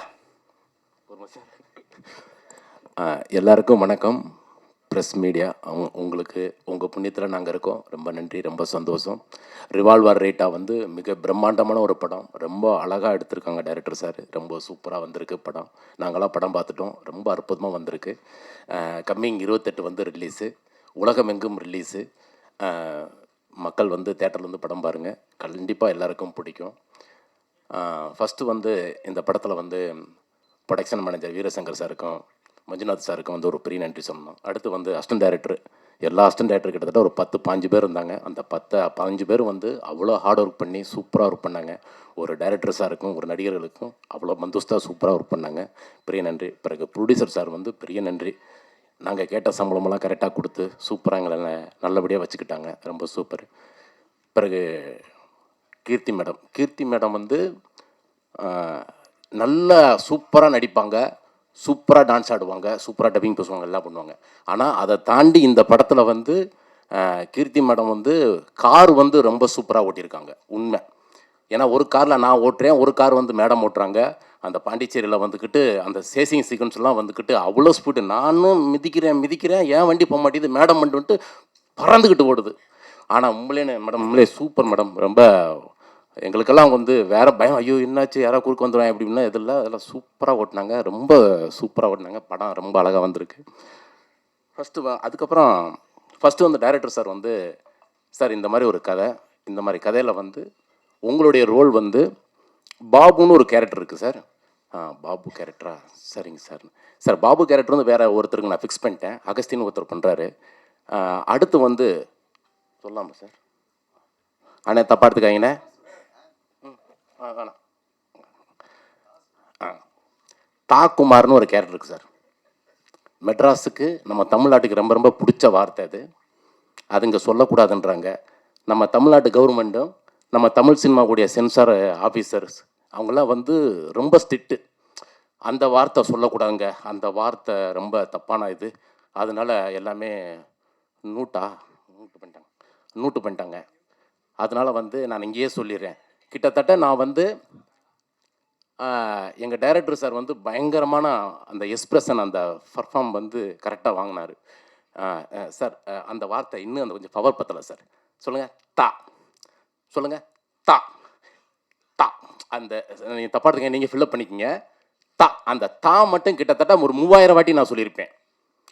எல்லாருக்கும் வணக்கம். ப்ரெஸ் மீடியா உங்களுக்கு உங்கள் புண்ணியத்தில் நாங்கள் இருக்கோம். ரொம்ப நன்றி, ரொம்ப சந்தோஷம். ரிவால்வர் ரேட்டா வந்து மிக பிரம்மாண்டமான ஒரு படம். ரொம்ப அழகாக எடுத்திருக்காங்க டைரக்டர் சார். ரொம்ப சூப்பராக வந்திருக்கு படம். நாங்களாம் படம் பார்த்துட்டோம். ரொம்ப அற்புதமாக வந்திருக்கு. கம்மிங் 28 வந்து ரிலீஸு, உலகமெங்கும் ரிலீஸு. மக்கள் வந்து தேட்டரில் வந்து படம் பாருங்கள், கண்டிப்பாக எல்லாருக்கும் பிடிக்கும். ஃபஸ்ட்டு வந்து இந்த படத்தில் வந்து ப்ரொடக்ஷன் மேனேஜர் வீரசங்கர் சாருக்கும் மஞ்சுநாத் சாருக்கும் வந்து ஒரு பெரிய நன்றி சொல்லணும். அடுத்து வந்து அசிஸ்டன்ட் டைரக்டர், எல்லா அசிஸ்டன்ட் டைரக்டர் கிட்டத்தட்ட ஒரு 10-15 பேர் இருந்தாங்க. அந்த 10-15 பேர் வந்து அவ்வளோ ஹார்ட் ஒர்க் பண்ணி சூப்பராக ஒர்க் பண்ணாங்க. ஒரு டைரக்டர் சாருக்கும் ஒரு நடிகர்களுக்கும் அவ்வளோ மந்தோஸ்தாக சூப்பராக ஒர்க் பண்ணாங்க. பெரிய நன்றி. பிறகு ப்ரொடியூசர் சார் வந்து பெரிய நன்றி. நாங்கள் கேட்ட சம்பளமெல்லாம் கரெக்டாக கொடுத்து சூப்பராக எங்களை நல்லபடியாக வச்சுக்கிட்டாங்க. ரொம்ப சூப்பர். பிறகு கீர்த்தி மேடம் வந்து நல்லா சூப்பராக நடிப்பாங்க, சூப்பராக டான்ஸ் ஆடுவாங்க, சூப்பராக டப்பிங் பேசுவாங்க, எல்லாம் பண்ணுவாங்க. ஆனால் அதை தாண்டி இந்த படத்தில் வந்து கீர்த்தி மேடம் வந்து கார் வந்து ரொம்ப சூப்பராக ஓட்டியிருக்காங்க. உண்மை. ஏன்னா ஒரு காரில் நான் ஓட்டுறேன், ஒரு கார் வந்து மேடம் ஓட்டுறாங்க. அந்த பாண்டிச்சேரியில் வந்துக்கிட்டு அந்த சேசிங் சீக்வன்ஸ்லாம் வந்துக்கிட்டு அவ்வளோ ஸ்பீடு. நானும் மிதிக்கிறேன், ஏன் வண்டி போக மாட்டேங்குது, மேடம் வந்துட்டு பறந்துக்கிட்டு ஓடுது. ஆனால் உண்மையிலே சூப்பர் மேடம். ரொம்ப எங்களுக்கெல்லாம் வந்து வேறு பயம், ஐயோ என்னாச்சு யாராவது குறுக்க வந்துடுவாங்க அப்படின்னா அதெல்லாம் சூப்பராக ஓட்டினாங்க. ரொம்ப சூப்பராக ஓட்டினாங்க. படம் ரொம்ப அழகாக வந்திருக்கு. அதுக்கப்புறம் ஃபஸ்ட்டு வந்து டைரக்டர் சார் வந்து, சார் இந்த மாதிரி ஒரு கதை, இந்த மாதிரி கதையில் வந்து உங்களுடைய ரோல் வந்து பாபுன்னு ஒரு கேரக்டர் இருக்குது சார். பாபு கேரக்டரா? சரிங்க சார். சார் பாபு கேரக்டர் வந்து வேறு ஒருத்தருக்கு நான் ஃபிக்ஸ் பண்ணிட்டேன். அகஸ்தின்னு ஒருத்தர் பண்ணுறாரு. அடுத்து வந்து சொல்லாமா சார்? ஆனால் தப்பா எடுத்துக்காங்கண்ணே. வேணாம். தாக்குமார்னு ஒரு கேரக்டர் இருக்குது சார். மெட்ராஸுக்கு நம்ம தமிழ்நாட்டுக்கு ரொம்ப ரொம்ப பிடிச்ச வார்த்தை அது. இங்கே சொல்லக்கூடாதுன்றாங்க. நம்ம தமிழ்நாட்டு கவர்மெண்ட்டும் நம்ம தமிழ் சினிமாவுடைய சென்சார் ஆஃபீஸர்ஸ் அவங்களாம் வந்து ரொம்ப ஸ்ட்ரிக்ட்டு. அந்த வார்த்தை சொல்லக்கூடாதுங்க, அந்த வார்த்தை ரொம்ப தப்பான இது. அதனால எல்லாமே நூட்டு பண்ணிட்டாங்க. அதனால வந்து நான் இங்கேயே சொல்லிடுறேன். கிட்டத்தட்ட நான் வந்து எங்கள் டைரக்டர் சார் வந்து பயங்கரமான அந்த எக்ஸ்பிரஷன், அந்த பர்ஃபார்ம் வந்து கரெக்டாக வாங்கினார். சார் அந்த வார்த்தை இன்னும் அந்த கொஞ்சம் பவர் பத்தலை சார். சொல்லுங்கள் தா, சொல்லுங்கள் தா தா. அந்த நீங்கள் தப்பா எடுத்துங்க, நீங்கள் ஃபில்லப் பண்ணிக்கிங்க. தா, அந்த தா மட்டும் கிட்டத்தட்ட ஒரு 3000 வாட்டி நான் சொல்லியிருப்பேன்.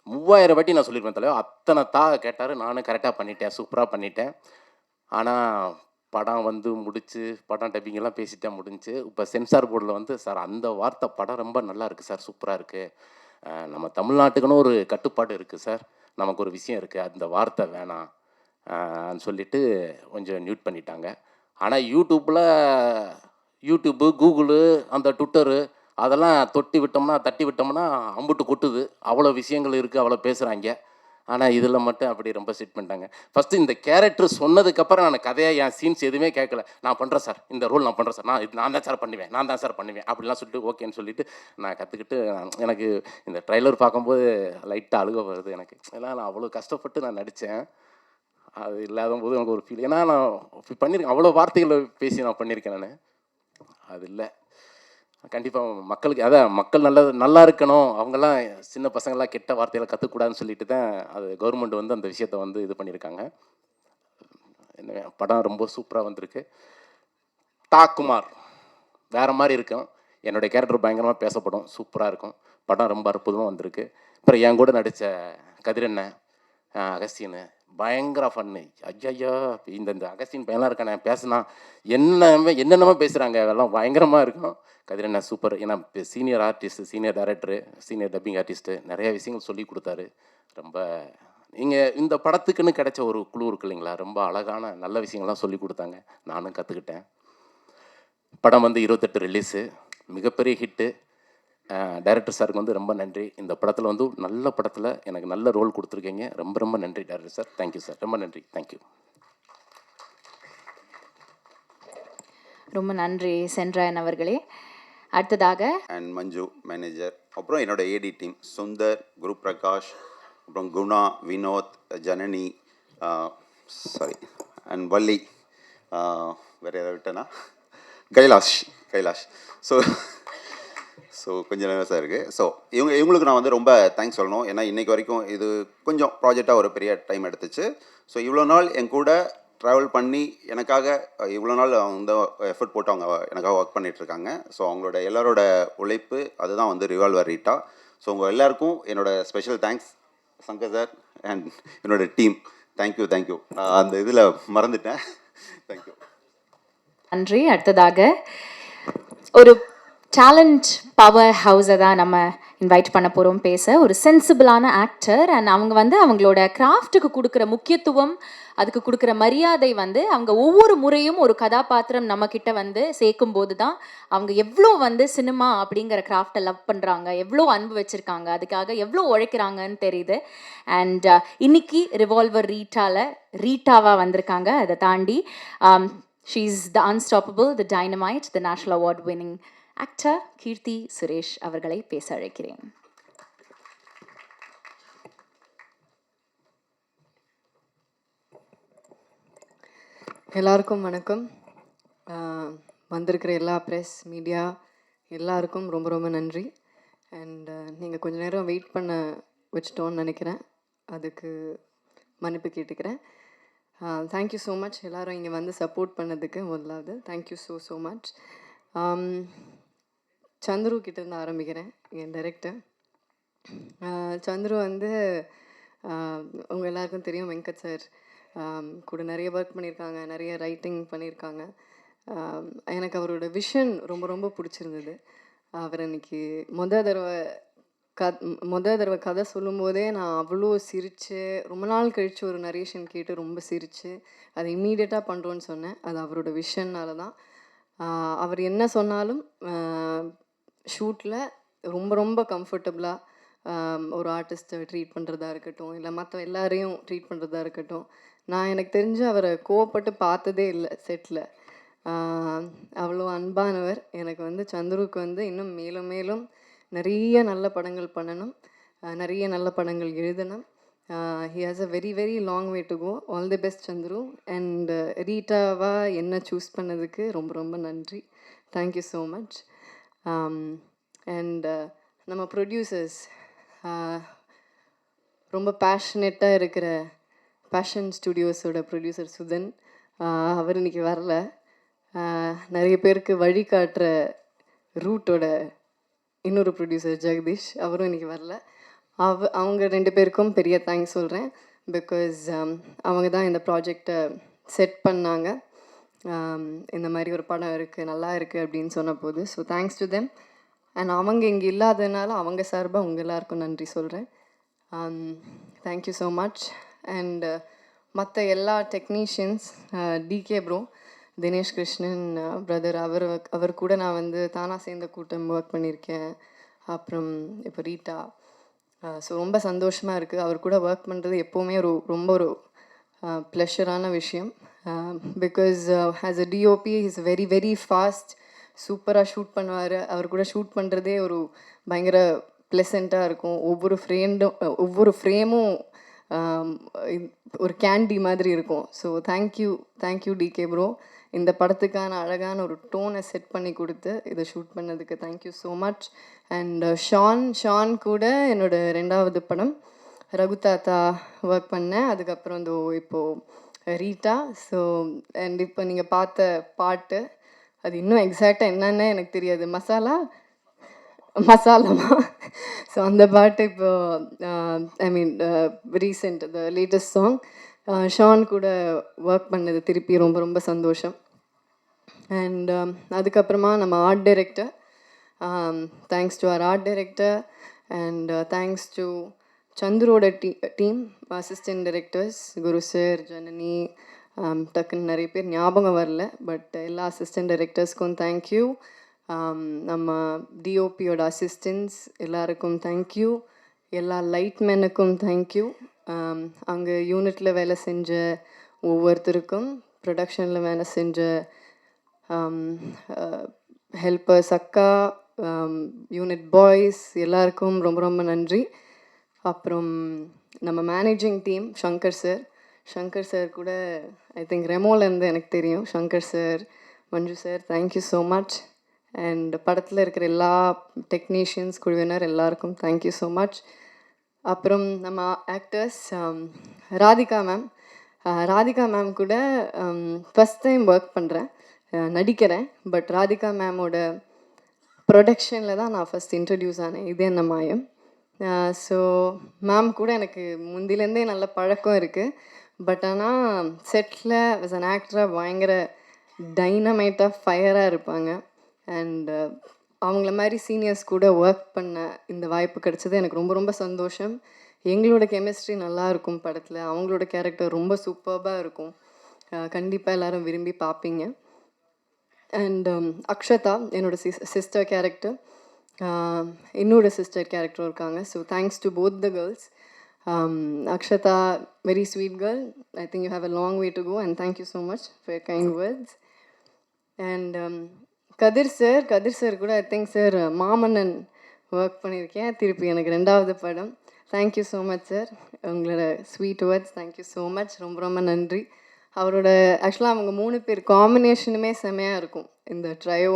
3000 வாட்டி நான் சொல்லியிருப்பேன் தலைவர். அத்தனை தா கேட்டார். நானும் கரெக்டாக பண்ணிட்டேன், சூப்பராக பண்ணிட்டேன். ஆனால் படம் வந்து முடிச்சு, படம் டப்பிங்கெல்லாம் பேசிட்டேன், முடிஞ்சு. இப்போ சென்சார் போர்டில் வந்து சார் அந்த வார்த்தை படம் ரொம்ப நல்லா இருக்குது சார், சூப்பராக இருக்குது. நம்ம தமிழ்நாட்டுக்குன்னு ஒரு கட்டுப்பாடு இருக்குது சார், நமக்கு ஒரு விஷயம் இருக்குது, அந்த வார்த்தை வேணாம் சொல்லிட்டு கொஞ்சம் மியூட் பண்ணிட்டாங்க. ஆனால் யூடியூப்பு, கூகுளு, அந்த ட்விட்டரு அதெல்லாம் தட்டி விட்டோம்னா அம்புட்டு கொட்டுது. அவ்வளோ விஷயங்கள் இருக்குது, அவ்வளோ பேசுகிறாங்க. ஆனால் இதில் மட்டும் அப்படி ரொம்ப ஸ்ட்ரிக்ட் பண்ணிட்டாங்க. ஃபஸ்ட்டு இந்த கேரக்டர் சொன்னதுக்கப்புறம் நான் கதையாக என் சீன்ஸ் எதுவுமே கேட்கல. நான் பண்ணுறேன் சார், இந்த ரோல் நான் பண்ணுறேன் சார், நான் தான் சார் பண்ணுவேன் அப்படிலாம் சொல்லிட்டு ஓகேன்னு சொல்லிவிட்டு நான் கற்றுக்கிட்டு, எனக்கு இந்த ட்ரைலர் பார்க்கும்போது லைட்டாக அழுக வருது எனக்கு. ஏன்னா நான் அவ்வளோ கஷ்டப்பட்டு நான் நடித்தேன். அது இல்லாத போது எனக்கு ஒரு ஃபீல். ஏன்னா நான் பண்ணியிருக்கேன், அவ்வளோ வார்த்தைகளை பேசி நான் பண்ணியிருக்கேன். நான் அது இல்லை, கண்டிப்பாக மக்களுக்கு மக்கள் நல்லா இருக்கணும், அவங்கெல்லாம் சின்ன பசங்கள்லாம் கெட்ட வார்த்தைகளை கற்றுக்கூடாதுன்னு சொல்லிட்டு தான் அது கவர்மெண்ட் வந்து அந்த விஷயத்தை வந்து இது பண்ணியிருக்காங்க. என்ன படம் ரொம்ப சூப்பராக வந்திருக்கு. தாக்குமார் வேறு மாதிரி இருக்கும், என்னுடைய கேரக்டர் பயங்கரமாக பேசப்படும், சூப்பராக இருக்கும். படம் ரொம்ப அற்புதமாக வந்திருக்கு. அப்புறம் என் கூட நடித்த கதிரண்ணன், அகஸ்டின்னு பயங்கர ஃபன்னு. ஐயா, இந்த அகஸ்டின் பையன்லாம் இருக்கானே, பேசினா என்னென்னமோ பேசுகிறாங்க, அதெல்லாம் பயங்கரமாக இருக்கும். கதிரண்ணன் சூப்பர். ஏன்னா senior artist, senior director, senior dubbing artist, நிறைய விஷயங்கள் சொல்லி கொடுத்தாரு. ரொம்ப நீங்கள் இந்த படத்துக்குன்னு கிடைச்ச ஒரு குழு இருக்கு இல்லைங்களா, ரொம்ப அழகான நல்ல விஷயங்கள்லாம் சொல்லி கொடுத்தாங்க, நானும் கற்றுக்கிட்டேன். படம் வந்து 28 ரிலீஸு, மிகப்பெரிய ஹிட்டு. டைரக்டர் சாருக்கு வந்து ரொம்ப நன்றி. இந்த படத்தில் வந்து நல்ல படத்தில் எனக்கு நல்ல ரோல் கொடுத்துருக்கீங்க. ரொம்ப ரொம்ப நன்றி டைரக்டர் சார். தேங்க்யூ சார், ரொம்ப நன்றி. தேங்க்யூ.
ரொம்ப நன்றி சென்றாயன் அவர்களே. அடுத்ததாக
அண்ட் மஞ்சு மேனேஜர், அப்புறம் என்னோட ஏடி டீம் சுந்தர், குரு பிரகாஷ், அப்புறம் குணா, வினோத், ஜனனி, சாரி அண்ட் வள்ளி, வேறு ஏதாவது விட்டேன்னா கைலாஷ். ஸோ கொஞ்சம் நர்வஸாக இருக்குது. ஸோ இவங்களுக்கு நான் வந்து ரொம்ப தேங்க்ஸ் சொல்லணும். ஏன்னா இன்றைக்கு வரைக்கும் இது கொஞ்சம் ப்ராஜெக்டாக ஒரு பெரிய டைம் எடுத்துச்சு. ஸோ இவ்வளோ நாள் என் கூட ட்ராவல் பண்ணி எனக்காக இவ்வளோ நாள் அவங்க எஃபர்ட் போட்டு அவங்க எனக்காக ஒர்க் பண்ணிகிட்ருக்காங்க. ஸோ அவங்களோட எல்லாரோட உழைப்பு அதுதான் வந்து ரிவால்வர் ரீட்டா. ஸோ உங்கள் எல்லாருக்கும் என்னோடய special thanks. Shankar sir and என்னோடய டீம், தேங்க்யூ. அந்த இதில் மறந்துட்டேன். தேங்க்யூ,
நன்றி. அடுத்ததாக ஒரு டேலண்ட் பவர் ஹவுஸை தான் நம்ம இன்வைட் பண்ண போகிறோம் பேச. ஒரு சென்சிபிளான ஆக்டர் அண்ட் அவங்க வந்து அவங்களோட கிராஃப்ட்டுக்கு கொடுக்குற முக்கியத்துவம், அதுக்கு கொடுக்குற மரியாதை வந்து அவங்க ஒவ்வொரு முறையும் ஒரு கதாபாத்திரம் நம்மக்கிட்ட வந்து சேர்க்கும் போது தான் அவங்க எவ்வளோ வந்து சினிமா அப்படிங்கிற கிராஃப்டை லவ் பண்ணுறாங்க, எவ்வளோ அன்பு வச்சுருக்காங்க, அதுக்காக எவ்வளோ உழைக்கிறாங்கன்னு தெரியுது. அண்ட் இன்னைக்கு ரிவால்வர் ரீட்டாவாக வந்திருக்காங்க. அதை தாண்டி she is the unstoppable, the dynamite, the national award winning actor Keerthy Suresh அவர்களை பேச அழைக்கிறேன்.
எல்லாருக்கும் வணக்கம். வந்திருக்கிற எல்லா ப்ரெஸ் மீடியா எல்லாருக்கும் ரொம்ப ரொம்ப நன்றி. அண்ட் நீங்கள் கொஞ்ச நேரம் வெயிட் பண்ண வச்சிட்டோன்னு நினைக்கிறேன், அதுக்கு மன்னிப்பு கேட்டுக்கிறேன். தேங்க்யூ ஸோ மச் எல்லோரும் இங்கே வந்து சப்போர்ட் பண்ணதுக்கு. முதலாவது தேங்க்யூ ஸோ மச். சந்துரு கிட்டேருந்து ஆரம்பிக்கிறேன், என் டைரக்டர். சந்துரு வந்து உங்கள் எல்லாருக்கும் தெரியும், வெங்கட் சார் கூட நிறைய ஒர்க் பண்ணியிருக்காங்க, நிறைய ரைட்டிங் பண்ணியிருக்காங்க. எனக்கு அவரோட விஷன் ரொம்ப ரொம்ப பிடிச்சிருந்தது. அவர் அன்றைக்கி மொதல் தடவை கதை சொல்லும்போதே நான் அவ்வளோ சிரித்து, ரொம்ப நாள் கழித்து ஒரு நரேஷன் கேட்டு ரொம்ப சிரித்து அதை இம்மீடியட்டாக பண்ணுறோன்னு சொன்னேன். அது அவரோட விஷன்னால தான். அவர் என்ன சொன்னாலும் ஷூட்டில் ரொம்ப ரொம்ப கம்ஃபர்டபுளாக ஒரு ஆர்டிஸ்ட்டை ட்ரீட் பண்ணுறதா இருக்கட்டும், இல்லை மற்ற எல்லாரையும் ட்ரீட் பண்ணுறதா இருக்கட்டும், நான் எனக்கு தெரிஞ்சு அவரை கோவப்பட்டு பார்த்ததே இல்லை செட்டில். அவ்வளோ அன்பானவர். எனக்கு வந்து சந்துருவுக்கு வந்து இன்னும் மேலும் மேலும் நிறைய நல்ல படங்கள் பண்ணணும், நிறைய நல்ல படங்கள் எழுதணும். He has a very very long way to go. All the best Chandru. And ரீட்டாவா என்ன சூஸ் பண்ணதுக்கு ரொம்ப ரொம்ப நன்றி. Thank you so much. அண்ட் நம்ம ப்ரொடியூசர்ஸ், ரொம்ப பேஷனேட்டாக இருக்கிற பேஷன் ஸ்டுடியோஸோட ப்ரொடியூசர் சுதன், அவர் இன்னைக்கு வரல. நிறைய பேருக்கு வழிகாட்டுற ரூட்டோட இன்னொரு ப்ரொடியூசர் ஜெகதீஷ், அவரும் இன்னைக்கு வரல. அவங்க 2 பேருக்கும் பெரிய தேங்க்ஸ் சொல்கிறேன். பிகாஸ் அவங்க தான் இந்த ப்ராஜெக்டை செட் பண்ணாங்க. இந்த மாதிரி ஒரு படம் இருக்குது, நல்லா இருக்குது அப்படின்னு சொன்ன போது. So thanks to them. And அவங்க இங்கே இல்லாததுனால அவங்க சார்பாக உங்கள் எல்லாருக்கும் நன்றி சொல்கிறேன். Thank you so much. அண்ட் மற்ற எல்லா technicians, DK bro, Dinesh Krishnan brother, அவர் கூட நான் வந்து தானா சேர்ந்த கூட்டம் ஒர்க் பண்ணியிருக்கேன். அப்புறம் இப்போ ரீட்டா. ஸோ ரொம்ப சந்தோஷமாக இருக்குது. அவர் கூட ஒர்க் பண்ணுறது எப்போவுமே ரொம்ப ஒரு ப்ளஷரான விஷயம். Because as a DOP is very very fast, சூப்பராக ஷூட் பண்ணுவார். அவர் கூட ஷூட் பண்ணுறதே ஒரு பயங்கர ப்ளசண்ட்டாக இருக்கும். ஒவ்வொரு ஃப்ரேமும் ஒரு கேண்டி மாதிரி இருக்கும். So thank you decay bro. இந்த படத்துக்கான அழகான ஒரு டோனை செட் பண்ணி கொடுத்து இதை ஷூட் பண்ணதுக்கு thank you so much. And Shaan கூட என்னோட 2வது படம் ரகு தாத்தா ஒர்க் பண்ணேன். அதுக்கப்புறம் இப்போது ரீட்டா. ஸோ அண்ட் இப்போ நீங்கள் பார்த்த பாட்டு, அது இன்னும் எக்ஸாக்டாக என்னன்னு எனக்கு தெரியாது. மசாலாமா? ஸோ அந்த பாட்டு இப்போ I mean recent the latest song Shaan கூட ஒர்க் பண்ணது திருப்பி ரொம்ப ரொம்ப சந்தோஷம். அண்ட் அதுக்கப்புறமா நம்ம ஆர்ட் டைரக்டர், தேங்க்ஸ் டு அவர் art director. And thanks to சந்துரோட team, assistant directors Guru sir, Janani, டக்குன்னு நிறைய பேர் ஞாபகம் வரல, பட் எல்லா அசிஸ்டன்ட் டைரக்டர்ஸ்க்கும் தேங்க்யூ. நம்ம டிஓபியோட அசிஸ்டன்ஸ் எல்லாருக்கும் தேங்க்யூ. எல்லா லைட்மேனுக்கும் தேங்க்யூ. அங்கே யூனிட்டில் வேலை செஞ்ச ஒவ்வொருத்தருக்கும், ப்ரொடக்ஷனில் வேலை செஞ்ச ஹெல்ப்பர்ஸ், அக்கா, யூனிட் பாய்ஸ் எல்லாருக்கும் ரொம்ப ரொம்ப நன்றி. அப்புறம் நம்ம மேனேஜிங் டீம் சங்கர் சார் கூட ஐ திங்க் ரெமோலேருந்து எனக்கு தெரியும். Shankar sir, Manju sir, thank you so much. And படத்தில் இருக்கிற எல்லா டெக்னீஷியன்ஸ் குழுவினர் எல்லாருக்கும் தேங்க்யூ ஸோ மச். அப்புறம் நம்ம ஆக்டர்ஸ், ராதிகா மேம் கூட ஃபஸ்ட் டைம் ஒர்க் பண்ணுறேன், நடிக்கிறேன். பட் ராதிகா மேமோட ப்ரொடக்ஷனில் தான் நான் ஃபஸ்ட் இன்ட்ரடியூஸ் ஆனேன். இது என்ன மாயம். ஸோ மேம் கூட எனக்கு முந்திலேருந்தே நல்ல பழக்கம் இருக்குது. பட் ஆனால் செட்டில் as an ஆக்டராக பயங்கர டைனமைட்டாக ஃபயராக இருப்பாங்க. அண்ட் அவங்கள மாதிரி சீனியர்ஸ் கூட ஒர்க் பண்ண இந்த வாய்ப்பு கிடைச்சது எனக்கு ரொம்ப ரொம்ப சந்தோஷம். எங்களோட கெமிஸ்ட்ரி நல்லா இருக்கும் படத்தில். அவங்களோட கேரக்டர் ரொம்ப சூப்பர்பாக இருக்கும். கண்டிப்பாக எல்லோரும் விரும்பி பார்ப்பீங்க. அண்ட் அக்ஷதா, என்னோட சிஸ்டர் கேரக்டர், இன்னொரு சிஸ்டர் கேரக்டர் இருக்காங்க. So thanks to both the girls. Akshata, very sweet girl. I think you have a long way to go and thank you so much for your kind words. And Kathir sir கூட I think sir Maamannan work பண்ணியிருக்கேன். திருப்பி எனக்கு 2வது படம். Thank you so much sir, உங்களோட sweet words. Thank you so much, ரொம்ப ரொம்ப நன்றி. அவரோட ஆக்சுவலாக அவங்க 3 பேர் காம்பினேஷனுமே செம்மையாக இருக்கும் இந்த ட்ரையோ.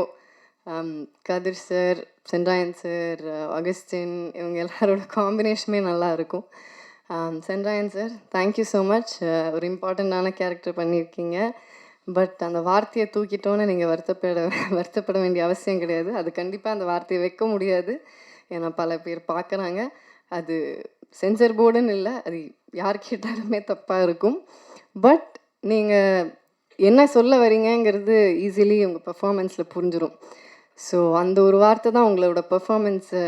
கதிர் சார், சென்ட்ராயன் சார், அகஸ்டின், இவங்க எல்லாரோட காம்பினேஷனுமே நல்லா இருக்கும். Sendrayan sir, thank you so much. ஒரு இம்பார்ட்டண்ட்டான கேரக்டர் பண்ணியிருக்கீங்க. பட் அந்த வார்த்தையை தூக்கிட்டோன்னு நீங்கள் வருத்தப்பட வேண்டிய அவசியம் கிடையாது. அது கண்டிப்பாக அந்த வார்த்தையை வைக்க முடியாது, ஏன்னா பல பேர் பார்க்குறாங்க. அது சென்சர் போர்டுன்னு இல்லை, அது யார் கேட்டாலுமே தப்பாக இருக்கும். பட் நீங்கள் என்ன சொல்ல வரீங்கங்கிறது ஈஸிலி உங்கள் பெர்ஃபார்மன்ஸில் புரிஞ்சிடும். ஸோ அந்த ஒரு வார்த்தை தான் உங்களோட பெர்ஃபார்மன்ஸை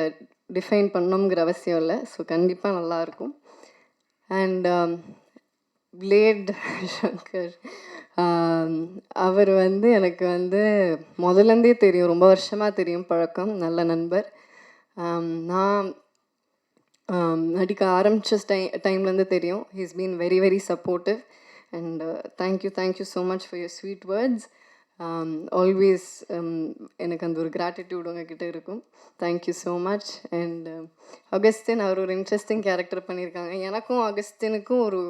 டிஃபைன் பண்ணணுங்கிற அவசியம் இல்லை. ஸோ கண்டிப்பாக நல்லாயிருக்கும். அண்ட் பிளேட் சங்கர், அவர் எனக்கு முதலேருந்தே தெரியும், ரொம்ப வருஷமாக தெரியும், பழக்கம், நல்ல நண்பர். நான் நடிக்க ஆரம்பித்த டைம்லேருந்து தெரியும். He's been very very supportive. And thank you so much for your sweet words. Always எனக்கு அந்த ஒரு கிராட்டிடியூட் உங்ககிட்ட இருக்கும். Thank you so much. And Augustine அவர் ஒரு இன்ட்ரெஸ்டிங் கேரக்டர் பண்ணியிருக்காங்க. எனக்கும் அகஸ்டினுக்கும் ஒரு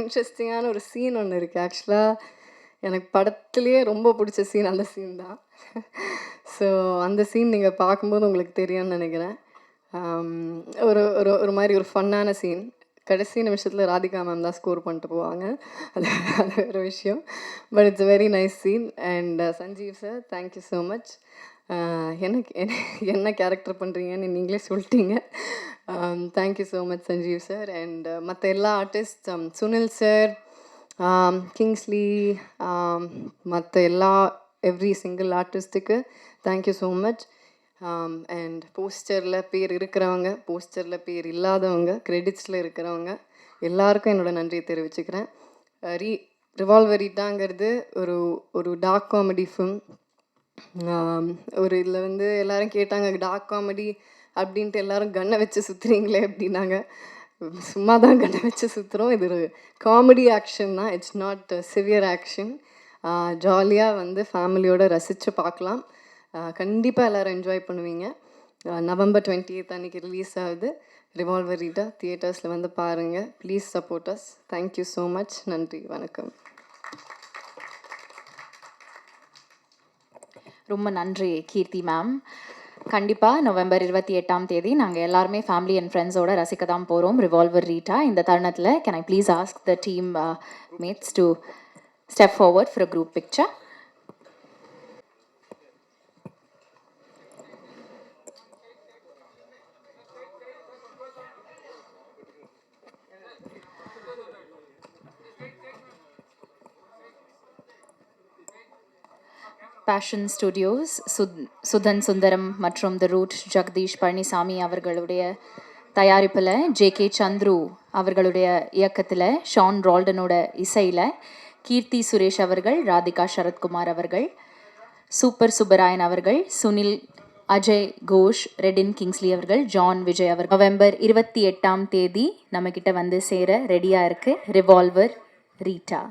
இன்ட்ரெஸ்டிங்கான ஒரு சீன் ஒன்று இருக்குது. ஆக்சுவலாக எனக்கு படத்துலேயே ரொம்ப பிடிச்ச சீன் அந்த சீன் தான். ஸோ அந்த சீன் நீங்கள் பார்க்கும்போது உங்களுக்கு தெரியும்னு நினைக்கிறேன். ஒரு ஒரு ஒரு மாதிரி ஒரு ஃபன்னான சீன். கடைசி நிமிஷத்தில் ராதிகா மேம் தான் ஸ்கோர் பண்ணிட்டு போவாங்க. அது அது வேறு விஷயம். But it's very nice scene. And Sanjeev sir, thank you so much. என்ன கேரக்டர் பண்ணுறீங்கன்னு நீங்களே சொல்லிட்டீங்க. Thank you so much Sanjeev sir. And மற்ற எல்லா ஆர்டிஸ்ட், சுனில் சார், கிங்ஸ்லி, மற்ற எல்லா எவ்ரி சிங்கிள் ஆர்டிஸ்ட்டுக்கு தேங்க்யூ ஸோ மச். அண்ட் போஸ்டரில் பேர் இருக்கிறவங்க, போஸ்டரில் பேர் இல்லாதவங்க, கிரெடிட்ஸில் இருக்கிறவங்க எல்லாருக்கும் என்னோடய நன்றியை தெரிவிச்சுக்கிறேன். ரிவால்வர் ரீட்டாங்கிறது ஒரு டார்க் காமெடி ஃபிலிம். ஒரு இதில் வந்து எல்லோரும் கேட்டாங்க, டார்க் காமெடி அப்படின்ட்டு எல்லோரும் கன்னை வச்சு சுற்றுறீங்களே அப்படின்னாங்க. சும்மா தான் கன்னை வச்சு சுற்றுறோம். இது ஒரு காமெடி ஆக்ஷன் தான், இட்ஸ் நாட் சிவியர் ஆக்ஷன். ஜாலியாக வந்து ஃபேமிலியோடு ரசித்து பார்க்கலாம். கண்டிப்பாக எல்லோரும் என்ஜாய் பண்ணுவீங்க. November 28 அன்றைக்கி ரிலீஸ் ஆகுது ரிவால்வர் ரீட்டா. தியேட்டர்ஸில் வந்து பாருங்கள். Please support us. Thank you so much. நன்றி, வணக்கம்.
ரொம்ப நன்றி கீர்த்தி மேம். கண்டிப்பாக நவம்பர் 28ஆம் தேதி நாங்கள் எல்லாருமே ஃபேமிலி அண்ட் ஃப்ரெண்ட்ஸோடு ரசிக்க தான் போகிறோம் ரிவால்வர் ரீட்டா. இந்த தருணத்தில் can I please ask the team mates to step forward for a group picture. Passion Studios, Sudhan Sundaram மற்றும் த ரூட் ஜெகதீஷ் பழனிசாமி அவர்களுடைய தயாரிப்பில், ஜே.கே. சந்துரு அவர்களுடைய இயக்கத்தில், ஷான் ரால்டனோட இசையில், கீர்த்தி சுரேஷ் அவர்கள், ராதிகா சரத்குமார் அவர்கள், சூப்பர் சுப்பராயன் அவர்கள், சுனில், அஜய் கோஷ், ரெடின் கிங்ஸ்லி அவர்கள், ஜான் விஜய் அவர்கள் நவம்பர் 28ஆம் தேதி நம்மக்கிட்ட வந்து சேர ரெடியாக இருக்குது ரிவால்வர் ரீட்டா.